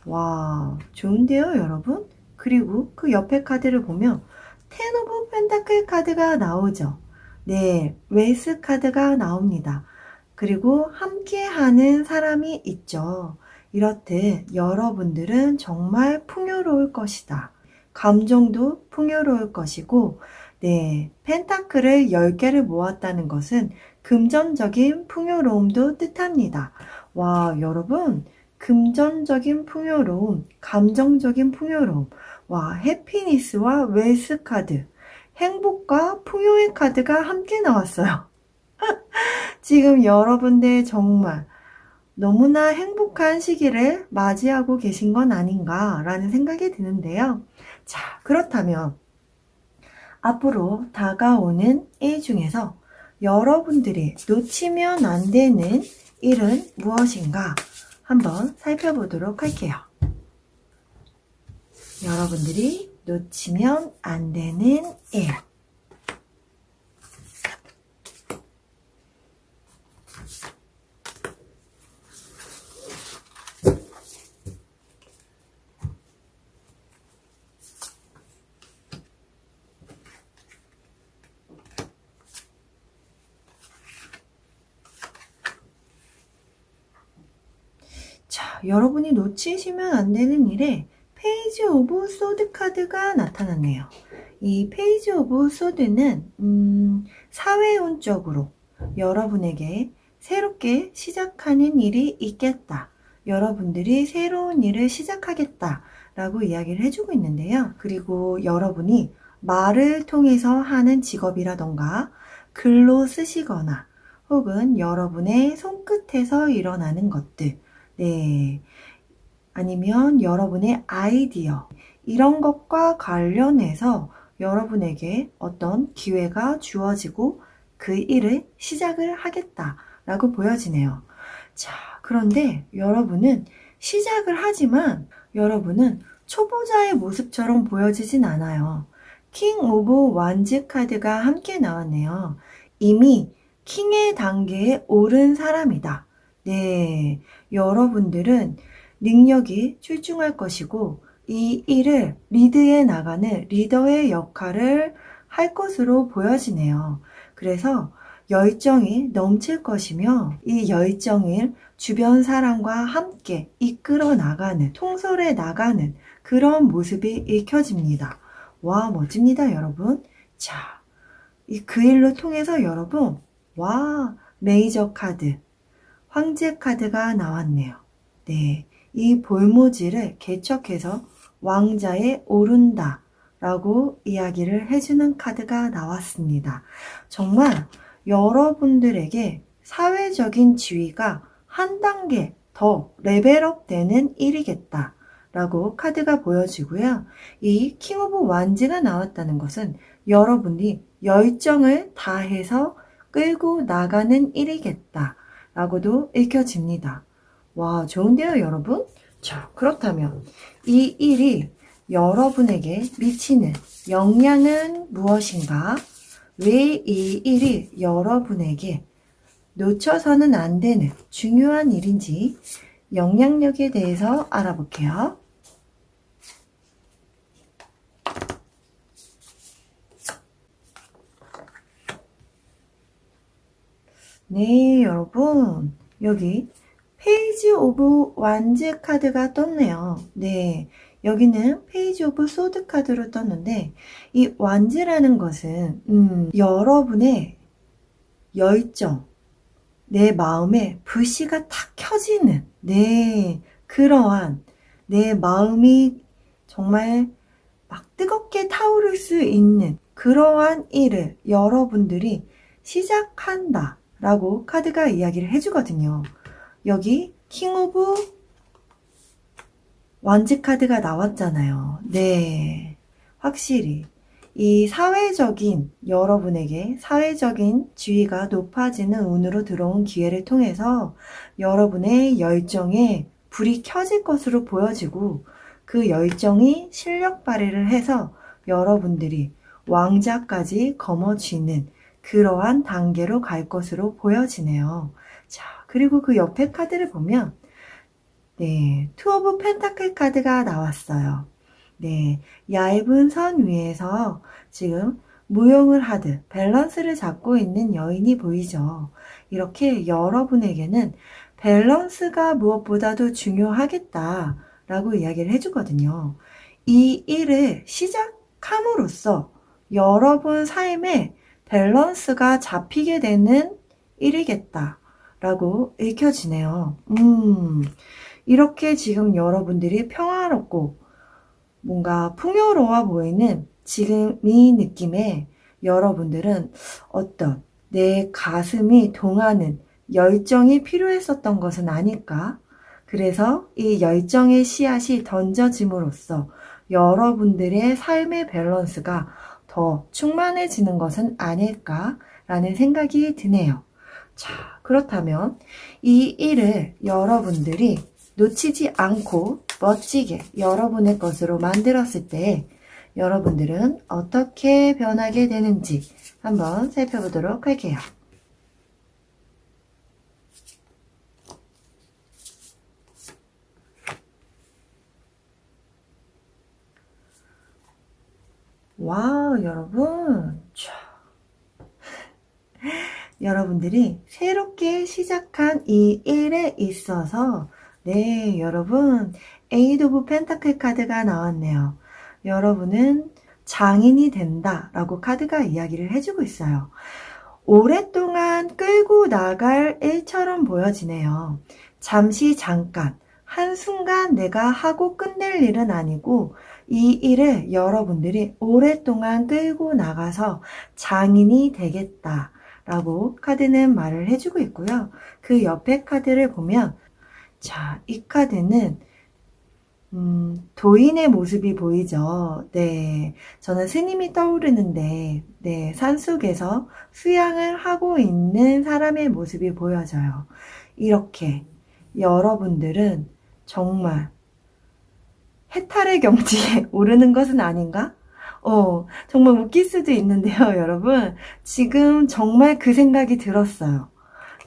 와, 좋은데요, 여러분? 그리고 그 옆에 카드를 보면 텐 오브 펜타클 카드가 나오죠. 네, 웨이스 카드가 나옵니다. 그리고 함께하는 사람이 있죠. 이렇듯 여러분들은 정말 풍요로울 것이다. 감정도 풍요로울 것이고, 네, 펜타클을 10개를 모았다는 것은 금전적인 풍요로움도 뜻합니다. 와, 여러분, 금전적인 풍요로움, 감정적인 풍요로움, 와, 해피니스와 웰스 카드. 행복과 풍요의 카드가 함께 나왔어요. 지금 여러분들 정말 너무나 행복한 시기를 맞이하고 계신 건 아닌가라는 생각이 드는데요. 자, 그렇다면 앞으로 다가오는 일 중에서 여러분들이 놓치면 안 되는 일은 무엇인가 한번 살펴보도록 할게요. 여러분들이 놓치면 안 되는 일. 자, 여러분이 놓치시면 안 되는 일에 페이지 오브 소드 카드가 나타났네요. 이 페이지 오브 소드는 사회운적으로 여러분에게 새롭게 시작하는 일이 있겠다. 여러분들이 새로운 일을 시작하겠다 라고 이야기를 해주고 있는데요. 그리고 여러분이 말을 통해서 하는 직업이라던가 글로 쓰시거나 혹은 여러분의 손끝에서 일어나는 것들, 네, 아니면 여러분의 아이디어, 이런 것과 관련해서 여러분에게 어떤 기회가 주어지고 그 일을 시작을 하겠다라고 보여지네요. 자, 그런데 여러분은 시작을 하지만 여러분은 초보자의 모습처럼 보여지진 않아요. 킹 오브 완즈 카드가 함께 나왔네요. 이미 킹의 단계에 오른 사람이다. 네, 여러분들은 능력이 출중할 것이고 이 일을 리드해 나가는 리더의 역할을 할 것으로 보여지네요. 그래서 열정이 넘칠 것이며 이 열정을 주변 사람과 함께 이끌어 나가는, 통솔해 나가는 그런 모습이 읽혀집니다. 와, 멋집니다, 여러분. 자, 그 일로 통해서 여러분, 와, 메이저 카드, 황제 카드가 나왔네요. 네, 이 볼모지를 개척해서 왕자에 오른다 라고 이야기를 해주는 카드가 나왔습니다. 정말 여러분들에게 사회적인 지위가 한 단계 더 레벨업 되는 일이겠다 라고 카드가 보여지고요. 이 킹 오브 완즈가 나왔다는 것은 여러분이 열정을 다해서 끌고 나가는 일이겠다 라고도 읽혀집니다. 와, 좋은데요, 여러분? 자, 그렇다면 이 일이 여러분에게 미치는 영향은 무엇인가? 왜 이 일이 여러분에게 놓쳐서는 안 되는 중요한 일인지 영향력에 대해서 알아볼게요. 네, 여러분. 여기 페이지 오브 완즈 카드가 떴네요. 네, 여기는 페이지 오브 소드 카드로 떴는데 이 완즈라는 것은 여러분의 열정, 내 마음에 불씨가 탁 켜지는, 네, 그러한 내 마음이 정말 막 뜨겁게 타오를 수 있는 그러한 일을 여러분들이 시작한다 라고 카드가 이야기를 해주거든요. 여기 킹 오브 완즈 카드가 나왔잖아요. 네, 확실히 이 사회적인, 여러분에게 사회적인 지위가 높아지는 운으로 들어온 기회를 통해서 여러분의 열정에 불이 켜질 것으로 보여지고 그 열정이 실력 발휘를 해서 여러분들이 왕자까지 거머쥐는 그러한 단계로 갈 것으로 보여지네요. 자, 그리고 그 옆에 카드를 보면 네, 투 오브 펜타클 카드가 나왔어요. 네, 얇은 선 위에서 지금 무용을 하듯 밸런스를 잡고 있는 여인이 보이죠. 이렇게 여러분에게는 밸런스가 무엇보다도 중요하겠다라고 이야기를 해주거든요. 이 일을 시작함으로써 여러분 삶에 밸런스가 잡히게 되는 일이겠다라고 읽혀지네요. 이렇게 지금 여러분들이 평화롭고 뭔가 풍요로워 보이는 지금 이 느낌에 여러분들은 어떤 내 가슴이 동하는 열정이 필요했었던 것은 아닐까? 그래서 이 열정의 씨앗이 던져짐으로써 여러분들의 삶의 밸런스가 더 충만해지는 것은 아닐까라는 생각이 드네요. 자, 그렇다면 이 일을 여러분들이 놓치지 않고 멋지게 여러분의 것으로 만들었을 때 여러분들은 어떻게 변하게 되는지 한번 살펴보도록 할게요. 와우, 여러분. 여러분들이 새롭게 시작한 이 일에 있어서 네, 여러분 에이드 오브 펜타클 카드가 나왔네요. 여러분은 장인이 된다 라고 카드가 이야기를 해주고 있어요. 오랫동안 끌고 나갈 일처럼 보여지네요. 잠시 잠깐 한순간 내가 하고 끝낼 일은 아니고 이 일을 여러분들이 오랫동안 끌고 나가서 장인이 되겠다 라고 카드는 말을 해주고 있고요. 그 옆에 카드를 보면 자, 이 카드는 도인의 모습이 보이죠. 네, 저는 스님이 떠오르는데 네, 산속에서 수양을 하고 있는 사람의 모습이 보여져요. 이렇게 여러분들은 정말 해탈의 경지에 오르는 것은 아닌가? 정말 웃길 수도 있는데요, 여러분. 지금 정말 그 생각이 들었어요.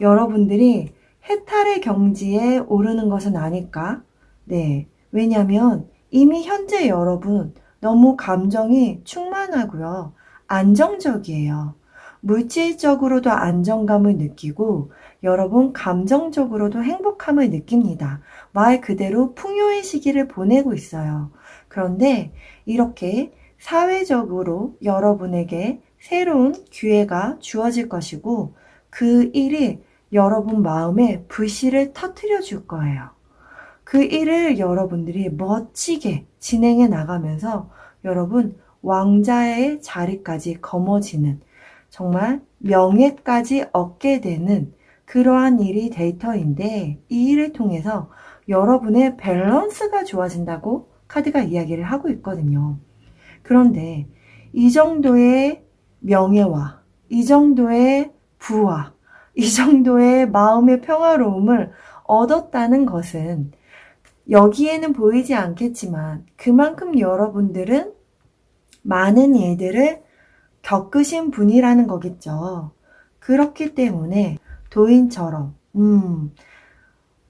여러분들이 해탈의 경지에 오르는 것은 아닐까? 네. 왜냐면 이미 현재 여러분 너무 감정이 충만하고요. 안정적이에요. 물질적으로도 안정감을 느끼고 여러분 감정적으로도 행복함을 느낍니다. 말 그대로 풍요의 시기를 보내고 있어요. 그런데 이렇게 사회적으로 여러분에게 새로운 기회가 주어질 것이고 그 일이 여러분 마음에 불씨를 터뜨려 줄 거예요. 그 일을 여러분들이 멋지게 진행해 나가면서 여러분 왕자의 자리까지 거머쥐는 정말 명예까지 얻게 되는 그러한 일이 될 터인데 이 일을 통해서 여러분의 밸런스가 좋아진다고 카드가 이야기를 하고 있거든요. 그런데 이 정도의 명예와 이 정도의 부와 이 정도의 마음의 평화로움을 얻었다는 것은 여기에는 보이지 않겠지만 그만큼 여러분들은 많은 일들을 겪으신 분이라는 거겠죠. 그렇기 때문에 도인처럼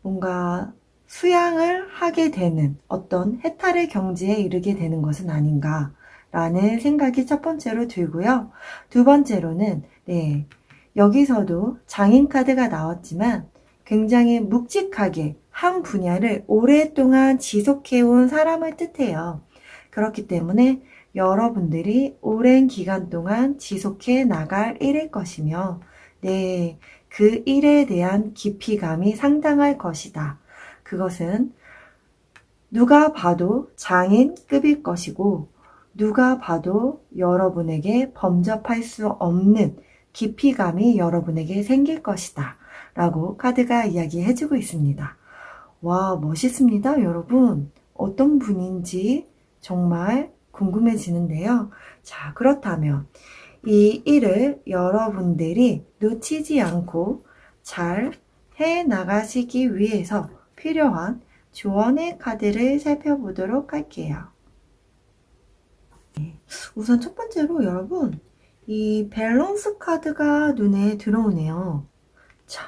뭔가 수양을 하게 되는 어떤 해탈의 경지에 이르게 되는 것은 아닌가라는 생각이 첫 번째로 들고요. 두 번째로는 네, 여기서도 장인 카드가 나왔지만 굉장히 묵직하게 한 분야를 오랫동안 지속해온 사람을 뜻해요. 그렇기 때문에 여러분들이 오랜 기간 동안 지속해 나갈 일일 것이며 네, 그 일에 대한 깊이감이 상당할 것이다. 그것은 누가 봐도 장인급일 것이고 누가 봐도 여러분에게 범접할 수 없는 깊이감이 여러분에게 생길 것이다. 라고 카드가 이야기해주고 있습니다. 와, 멋있습니다, 여러분. 어떤 분인지 정말 궁금해지는데요. 자, 그렇다면 이 일을 여러분들이 놓치지 않고 잘 해나가시기 위해서 필요한 조언의 카드를 살펴보도록 할게요. 우선 첫 번째로 여러분, 이 밸런스 카드가 눈에 들어오네요. 자,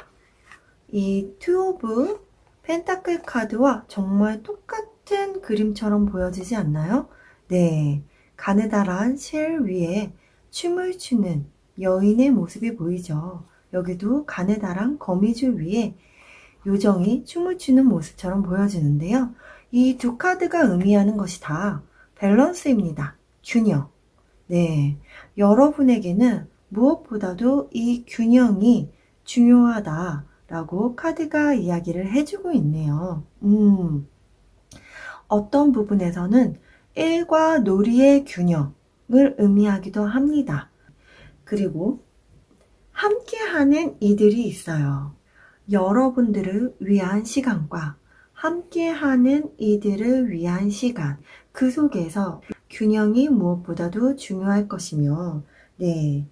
이 투 오브 펜타클 카드와 정말 똑같은 그림처럼 보여지지 않나요? 네, 가느다란 실 위에 춤을 추는 여인의 모습이 보이죠. 여기도 가느다란 거미줄 위에 요정이 춤을 추는 모습처럼 보여지는데요. 이 두 카드가 의미하는 것이 다 밸런스입니다. 균형. 네, 여러분에게는 무엇보다도 이 균형이 중요하다라고 카드가 이야기를 해주고 있네요. 어떤 부분에서는 일과 놀이의 균형, 의미하기도 합니다. 그리고 함께하는 이들이 있어요. 여러분들을 위한 시간과 함께하는 이들을 위한 시간, 그 속에서 균형이 무엇보다도 중요할 것이며, 네.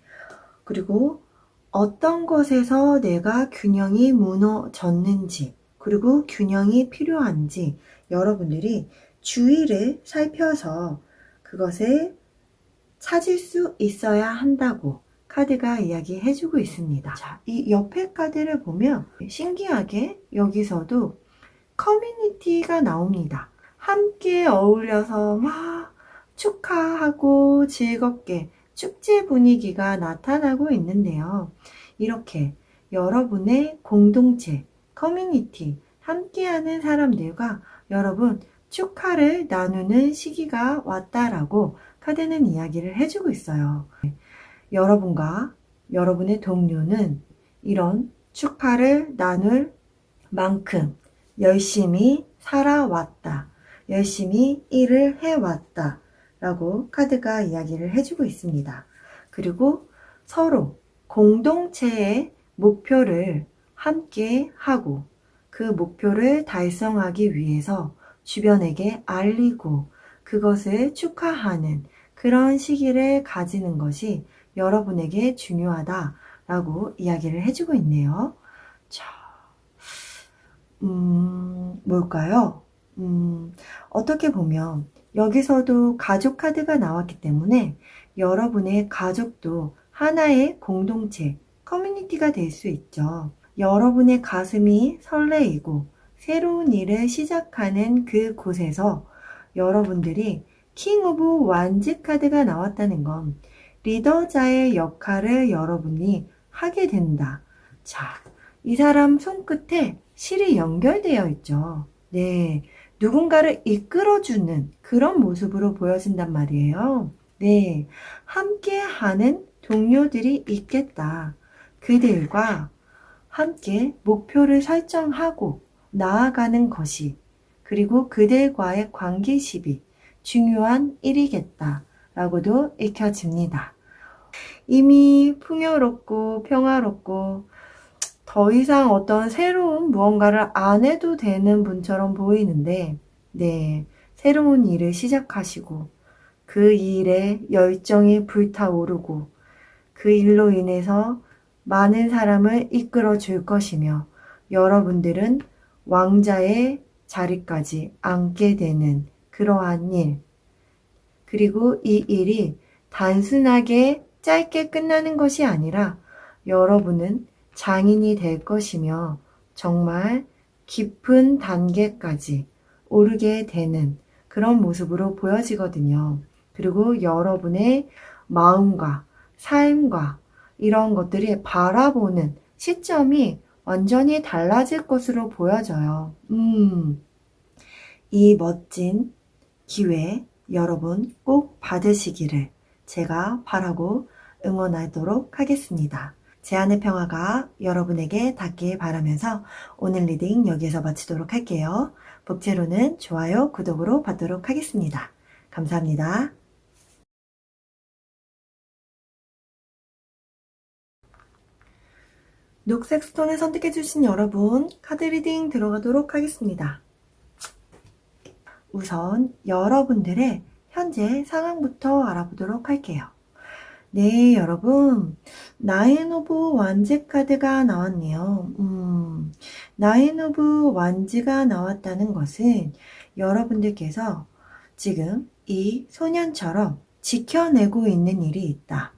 그리고 어떤 것에서 내가 균형이 무너졌는지, 그리고 균형이 필요한지 여러분들이 주의를 살펴서 그것을 찾을 수 있어야 한다고 카드가 이야기해주고 있습니다. 자, 이 옆에 카드를 보면 신기하게 여기서도 커뮤니티가 나옵니다. 함께 어울려서 막 축하하고 즐겁게 축제 분위기가 나타나고 있는데요. 이렇게 여러분의 공동체, 커뮤니티, 함께하는 사람들과 여러분 축하를 나누는 시기가 왔다라고 카드는 이야기를 해주고 있어요. 여러분과 여러분의 동료는 이런 축하를 나눌 만큼 열심히 살아왔다. 열심히 일을 해왔다. 라고 카드가 이야기를 해주고 있습니다. 그리고 서로 공동체의 목표를 함께 하고 그 목표를 달성하기 위해서 주변에게 알리고 그것을 축하하는 그런 시기를 가지는 것이 여러분에게 중요하다라고 이야기를 해주고 있네요. 자, 뭘까요? 어떻게 보면 여기서도 가족 카드가 나왔기 때문에 여러분의 가족도 하나의 공동체, 커뮤니티가 될 수 있죠. 여러분의 가슴이 설레이고 새로운 일을 시작하는 그 곳에서 여러분들이 킹 오브 완즈 카드가 나왔다는 건 리더자의 역할을 여러분이 하게 된다. 자, 이 사람 손끝에 실이 연결되어 있죠. 네, 누군가를 이끌어주는 그런 모습으로 보여진단 말이에요. 네, 함께하는 동료들이 있겠다. 그들과 함께 목표를 설정하고 나아가는 것이 그리고 그들과의 관계십이 중요한 일이겠다 라고도 읽혀집니다. 이미 풍요롭고 평화롭고 더 이상 어떤 새로운 무언가를 안 해도 되는 분처럼 보이는데, 네, 새로운 일을 시작하시고 그 일에 열정이 불타오르고 그 일로 인해서 많은 사람을 이끌어 줄 것이며 여러분들은 왕자의 자리까지 앉게 되는 그러한 일, 그리고 이 일이 단순하게 짧게 끝나는 것이 아니라 여러분은 장인이 될 것이며 정말 깊은 단계까지 오르게 되는 그런 모습으로 보여지거든요. 그리고 여러분의 마음과 삶과 이런 것들이 바라보는 시점이 완전히 달라질 것으로 보여져요. 이 멋진 기회 여러분 꼭 받으시기를 제가 바라고 응원하도록 하겠습니다. 제안의 평화가 여러분에게 닿길 바라면서 오늘 리딩 여기에서 마치도록 할게요. 복제로는 좋아요, 구독으로 받도록 하겠습니다. 감사합니다. 녹색 스톤을 선택해주신 여러분, 카드 리딩 들어가도록 하겠습니다. 우선 여러분들의 현재 상황부터 알아보도록 할게요. 네, 여러분. 나인 오브 완즈 카드가 나왔네요. 나인 오브 완즈가 나왔다는 것은 여러분들께서 지금 이 소년처럼 지켜내고 있는 일이 있다.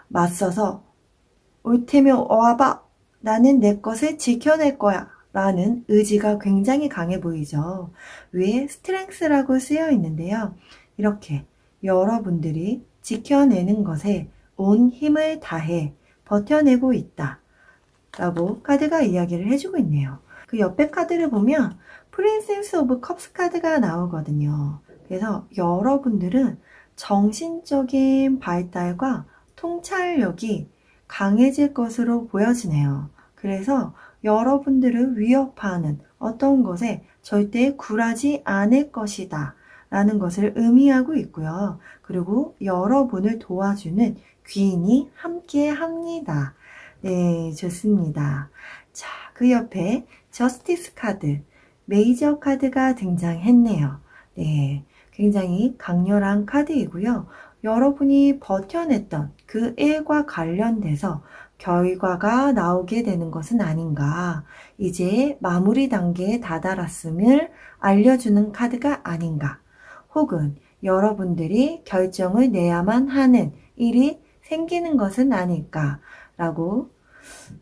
맞서서 올 테면 와봐. 나는 내 것을 지켜낼 거야. 라는 의지가 굉장히 강해 보이죠. 위에 스트렝스라고 쓰여 있는데요. 이렇게 여러분들이 지켜내는 것에 온 힘을 다해 버텨내고 있다. 라고 카드가 이야기를 해주고 있네요. 그 옆에 카드를 보면 프린세스 오브 컵스 카드가 나오거든요. 그래서 여러분들은 정신적인 발달과 통찰력이 강해질 것으로 보여지네요. 그래서 여러분들을 위협하는 어떤 것에 절대 굴하지 않을 것이다 라는 것을 의미하고 있고요. 그리고 여러분을 도와주는 귀인이 함께 합니다. 네, 좋습니다. 자, 그 옆에 저스티스 카드, 메이저 카드가 등장했네요. 네, 굉장히 강렬한 카드이고요. 여러분이 버텨냈던 그 일과 관련돼서 결과가 나오게 되는 것은 아닌가. 이제 마무리 단계에 다다랐음을 알려주는 카드가 아닌가. 혹은 여러분들이 결정을 내야만 하는 일이 생기는 것은 아닐까라고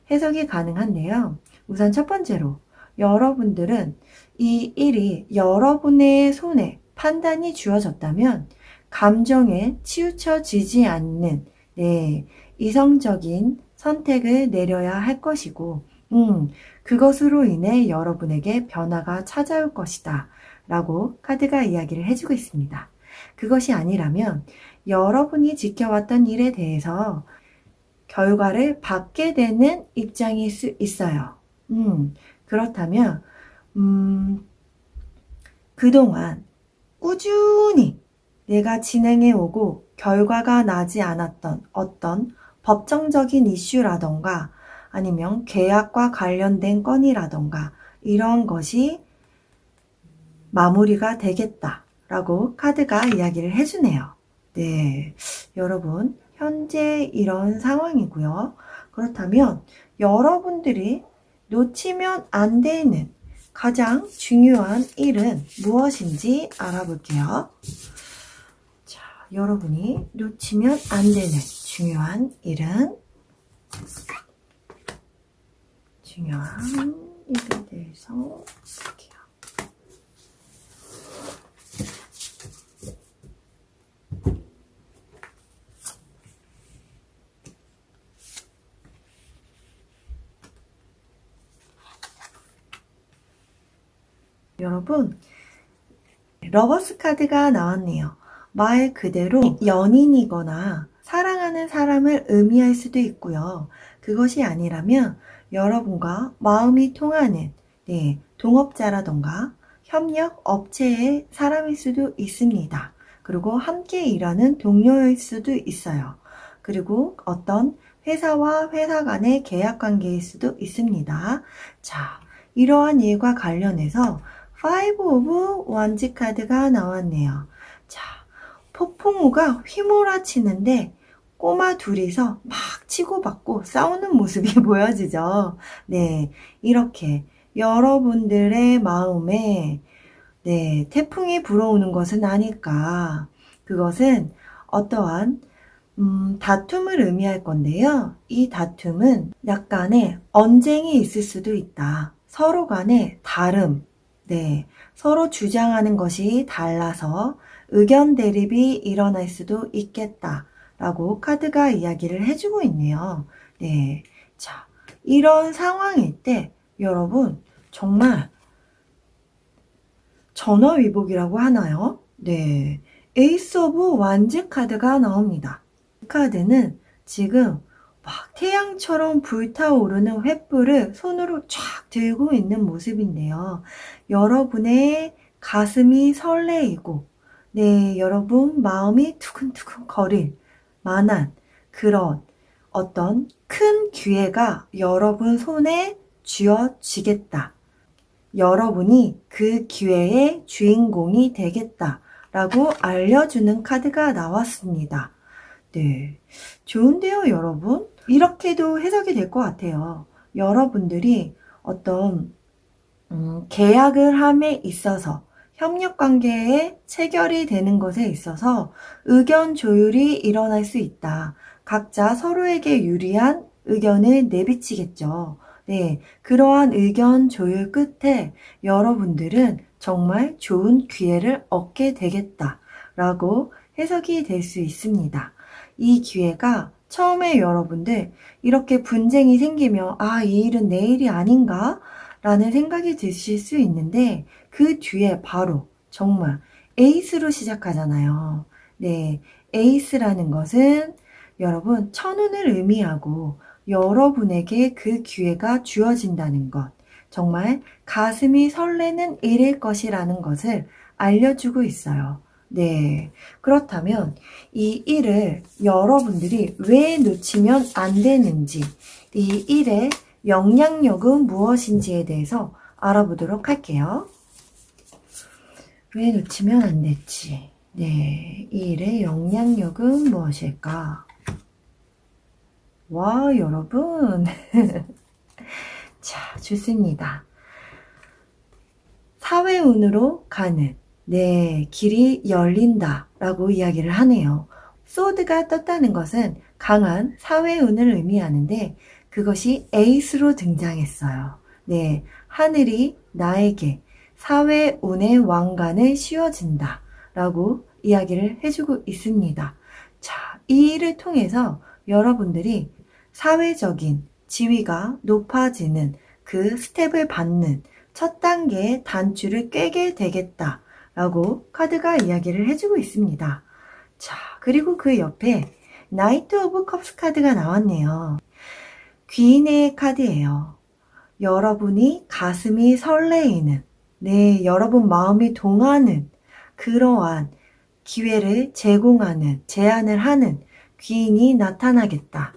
해석이 가능한데요. 우선 첫 번째로 여러분들은 이 일이 여러분의 손에 판단이 주어졌다면 감정에 치우쳐지지 않는 이성적인 선택을 내려야 할 것이고 그것으로 인해 여러분에게 변화가 찾아올 것이다 라고 카드가 이야기를 해주고 있습니다. 그것이 아니라면 여러분이 지켜왔던 일에 대해서 결과를 받게 되는 입장일 수 있어요. 그렇다면 그동안 꾸준히 내가 진행해오고 결과가 나지 않았던 어떤 법정적인 이슈라던가 아니면 계약과 관련된 건이라던가 이런 것이 마무리가 되겠다라고 카드가 이야기를 해주네요. 네, 여러분 현재 이런 상황이고요. 그렇다면 여러분들이 놓치면 안 되는 가장 중요한 일은 무엇인지 알아볼게요. 자, 여러분이 놓치면 안 되는 중요한 일에 대해서 볼게요. 여러분, 러버스 카드가 나왔네요. 말 그대로 연인이거나 사랑하는 사람을 의미할 수도 있고요. 그것이 아니라면 여러분과 마음이 통하는 동업자라던가 협력 업체의 사람일 수도 있습니다. 그리고 함께 일하는 동료일 수도 있어요. 그리고 어떤 회사와 회사 간의 계약 관계일 수도 있습니다. 자, 이러한 일과 관련해서 Five of Wands 카드가 나왔네요. 자, 폭풍우가 휘몰아치는데 꼬마 둘이서 막 치고받고 싸우는 모습이 보여지죠. 네, 이렇게 여러분들의 마음에 태풍이 불어오는 것은 아닐까. 그것은 어떠한 다툼을 의미할 건데요. 이 다툼은 약간의 언쟁이 있을 수도 있다. 서로 간의 다름, 서로 주장하는 것이 달라서 의견 대립이 일어날 수도 있겠다라고 카드가 이야기를 해주고 있네요. 네, 자, 이런 상황일 때 여러분 정말 전화위복이라고 하나요? 네, 에이스 오브 완즈 카드가 나옵니다. 이 카드는 지금 막 태양처럼 불타오르는 횃불을 손으로 쫙 들고 있는 모습인데요. 여러분의 가슴이 설레이고 여러분 마음이 두근두근 거릴 만한 그런 어떤 큰 기회가 여러분 손에 쥐어지겠다. 여러분이 그 기회의 주인공이 되겠다라고 알려주는 카드가 나왔습니다. 네, 좋은데요, 여러분? 이렇게도 해석이 될 것 같아요. 여러분들이 어떤 계약을 함에 있어서 협력관계에 체결이 되는 것에 있어서 의견 조율이 일어날 수 있다. 각자 서로에게 유리한 의견을 내비치겠죠. 네, 그러한 의견 조율 끝에 여러분들은 정말 좋은 기회를 얻게 되겠다라고 해석이 될 수 있습니다. 이 기회가 처음에 여러분들 이렇게 분쟁이 생기면 이 일은 내 일이 아닌가? 라는 생각이 드실 수 있는데 그 뒤에 바로 정말 에이스로 시작하잖아요. 네, 에이스라는 것은 여러분 천운을 의미하고 여러분에게 그 기회가 주어진다는 것, 정말 가슴이 설레는 일일 것이라는 것을 알려주고 있어요. 네. 그렇다면 이 일을 여러분들이 왜 놓치면 안 되는지, 이 일의 영향력은 무엇인지에 대해서 알아보도록 할게요. 왜 놓치면 안 됐지? 네. 이 일의 영향력은 무엇일까? 와, 여러분. 자, 좋습니다. 사회운으로 가는 길이 열린다 라고 이야기를 하네요. 소드가 떴다는 것은 강한 사회운을 의미하는데 그것이 에이스로 등장했어요. 하늘이 나에게 사회운의 왕관을 씌워준다 라고 이야기를 해주고 있습니다. 자, 이 일을 통해서 여러분들이 사회적인 지위가 높아지는 그 스텝을 밟는 첫 단계의 단추를 꿰게 되겠다 라고 카드가 이야기를 해주고 있습니다. 자, 그리고 그 옆에 나이트 오브 컵스 카드가 나왔네요. 귀인의 카드예요. 여러분이 가슴이 설레이는, 여러분 마음이 동하는 그러한 기회를 제공하는, 제안을 하는 귀인이 나타나겠다.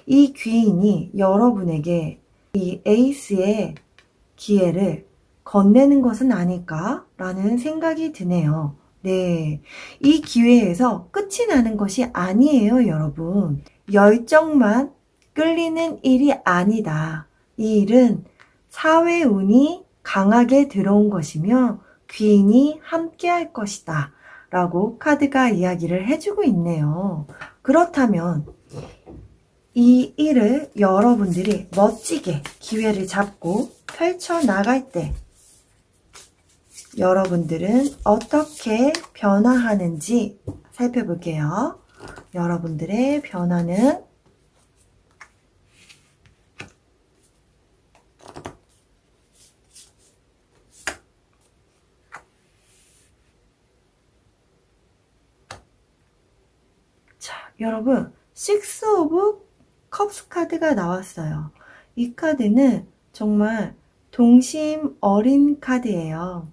이 귀인이 여러분에게 이 에이스의 기회를 건네는 것은 아닐까라는 생각이 드네요. 이 기회에서 끝이 나는 것이 아니에요, 여러분. 열정만 끌리는 일이 아니다. 이 일은 사회운이 강하게 들어온 것이며 귀인이 함께 할 것이다. 라고 카드가 이야기를 해주고 있네요. 그렇다면 이 일을 여러분들이 멋지게 기회를 잡고 펼쳐나갈 때 여러분들은 어떻게 변화하는지 살펴볼게요. 여러분들의 변화는 자, 여러분 식스 오브 컵스 카드가 나왔어요. 이 카드는 정말 동심 어린 카드예요.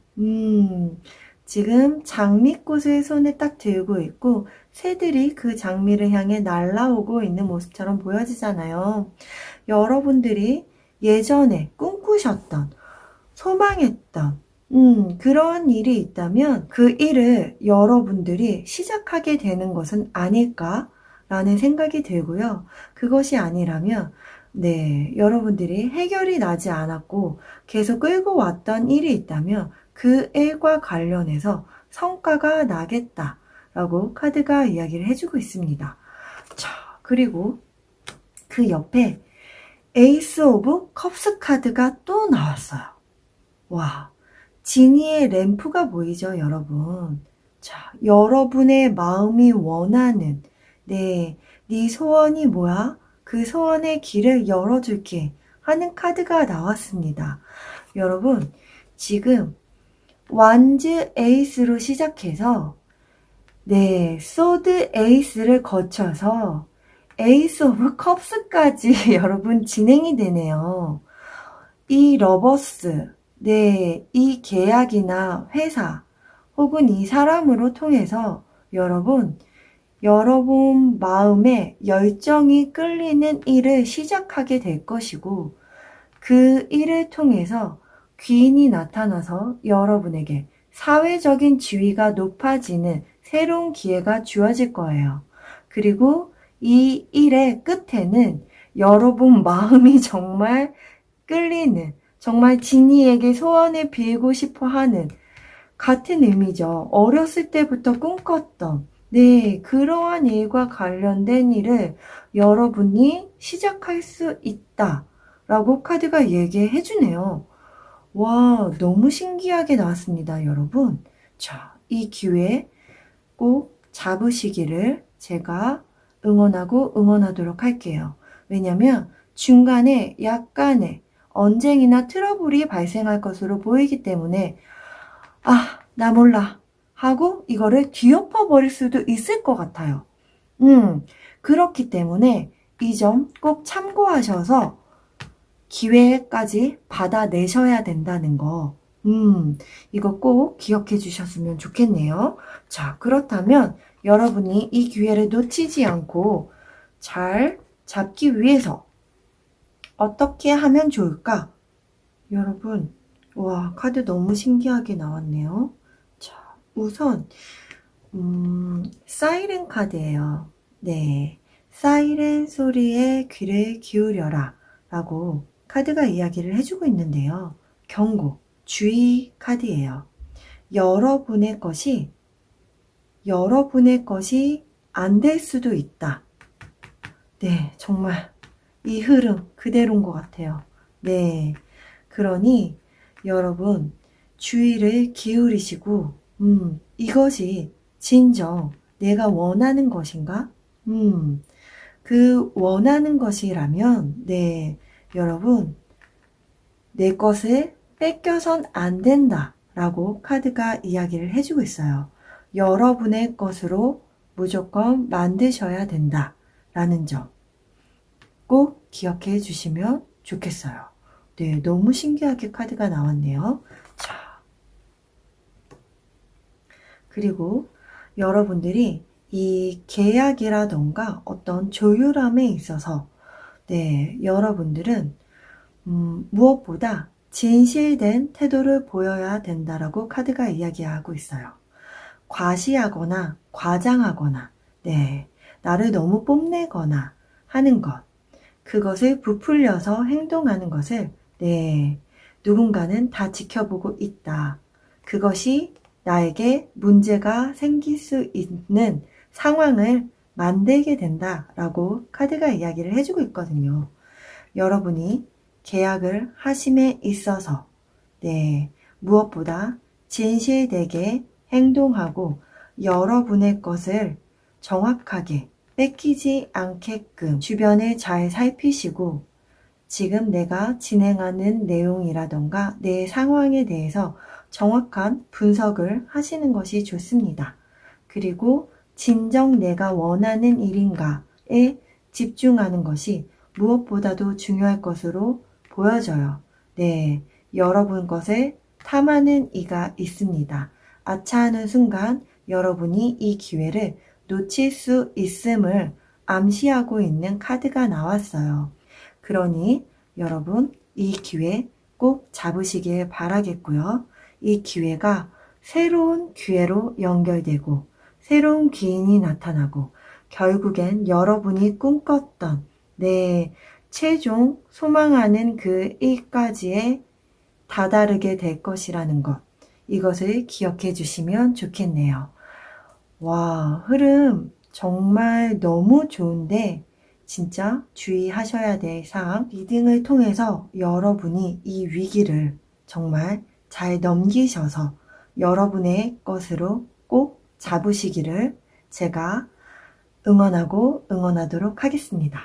지금 장미꽃을 손에 딱 들고 있고 새들이 그 장미를 향해 날아오고 있는 모습처럼 보여지잖아요. 여러분들이 예전에 꿈꾸셨던, 소망했던 그런 일이 있다면 그 일을 여러분들이 시작하게 되는 것은 아닐까라는 생각이 들고요. 그것이 아니라면 여러분들이 해결이 나지 않았고 계속 끌고 왔던 일이 있다면 그 일과 관련해서 성과가 나겠다라고 카드가 이야기를 해주고 있습니다. 자, 그리고 그 옆에 에이스 오브 컵스 카드가 또 나왔어요. 와, 지니의 램프가 보이죠, 여러분? 자, 여러분의 마음이 원하는 네 소원이 뭐야? 그 소원의 길을 열어줄게 하는 카드가 나왔습니다. 여러분, 지금 완즈 에이스로 시작해서 소드 에이스를 거쳐서 에이스 오브 컵스까지 여러분 진행이 되네요. 이 러버스, 이 계약이나 회사 혹은 이 사람으로 통해서 여러분 마음에 열정이 끌리는 일을 시작하게 될 것이고 그 일을 통해서 귀인이 나타나서 여러분에게 사회적인 지위가 높아지는 새로운 기회가 주어질 거예요. 그리고 이 일의 끝에는 여러분 마음이 정말 끌리는, 정말 지니에게 소원을 빌고 싶어 하는 같은 의미죠. 어렸을 때부터 꿈꿨던 그러한 일과 관련된 일을 여러분이 시작할 수 있다 라고 카드가 얘기해 주네요. 와, 너무 신기하게 나왔습니다, 여러분. 자, 이 기회 꼭 잡으시기를 제가 응원하도록 할게요. 왜냐면 중간에 약간의 언쟁이나 트러블이 발생할 것으로 보이기 때문에 나 몰라 하고 이거를 뒤엎어 버릴 수도 있을 것 같아요. 그렇기 때문에 이 점 꼭 참고하셔서 기회까지 받아내셔야 된다는 거 이거 꼭 기억해 주셨으면 좋겠네요. 자, 그렇다면 여러분이 이 기회를 놓치지 않고 잘 잡기 위해서 어떻게 하면 좋을까? 여러분, 와, 카드 너무 신기하게 나왔네요. 자, 우선, 사이렌 카드예요. 네. 사이렌 소리에 귀를 기울여라 라고 카드가 이야기를 해주고 있는데요. 경고, 주의 카드예요. 여러분의 것이 안 될 수도 있다. 네, 정말 이 흐름 그대로인 것 같아요. 네. 그러니 여러분 주의를 기울이시고, 이것이 진정 내가 원하는 것인가? 그 원하는 것이라면, 네, 여러분, 내 것을 뺏겨선 안 된다 라고 카드가 이야기를 해주고 있어요. 여러분의 것으로 무조건 만드셔야 된다 라는 점 꼭 기억해 주시면 좋겠어요. 네, 너무 신기하게 카드가 나왔네요. 자, 그리고 여러분들이 이 계약이라던가 어떤 조율함에 있어서, 네, 여러분들은 무엇보다 진실된 태도를 보여야 된다라고 카드가 이야기하고 있어요. 과시하거나 과장하거나, 네, 나를 너무 뽐내거나 하는 것, 그것을 부풀려서 행동하는 것을, 네, 누군가는 다 지켜보고 있다. 그것이 나에게 문제가 생길 수 있는 상황을 만들게 된다라고 카드가 이야기를 해주고 있거든요. 여러분이 계약을 하심에 있어서, 네, 무엇보다 진실되게 행동하고 여러분의 것을 정확하게 뺏기지 않게끔 주변을 잘 살피시고, 지금 내가 진행하는 내용이라던가 내 상황에 대해서 정확한 분석을 하시는 것이 좋습니다. 그리고 진정 내가 원하는 일인가에 집중하는 것이 무엇보다도 중요할 것으로 보여져요. 네, 여러분 것을 탐하는 이가 있습니다. 아차하는 순간 여러분이 이 기회를 놓칠 수 있음을 암시하고 있는 카드가 나왔어요. 그러니 여러분 이 기회 꼭 잡으시길 바라겠고요. 이 기회가 새로운 기회로 연결되고 새로운 기인이 나타나고 결국엔 여러분이 꿈꿨던, 네, 최종 소망하는 그 일까지에 다다르게 될 것이라는 것, 이것을 기억해 주시면 좋겠네요. 와, 흐름 정말 너무 좋은데 진짜 주의하셔야 될 사항, 리딩을 통해서 여러분이 이 위기를 정말 잘 넘기셔서 여러분의 것으로 꼭 잡으시기를 제가 응원하도록 하겠습니다.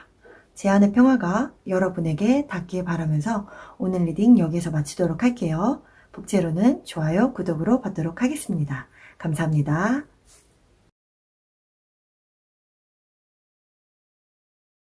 제안의 평화가 여러분에게 닿길 바라면서 오늘 리딩 여기서 마치도록 할게요. 복제로는 좋아요, 구독으로 받도록 하겠습니다. 감사합니다.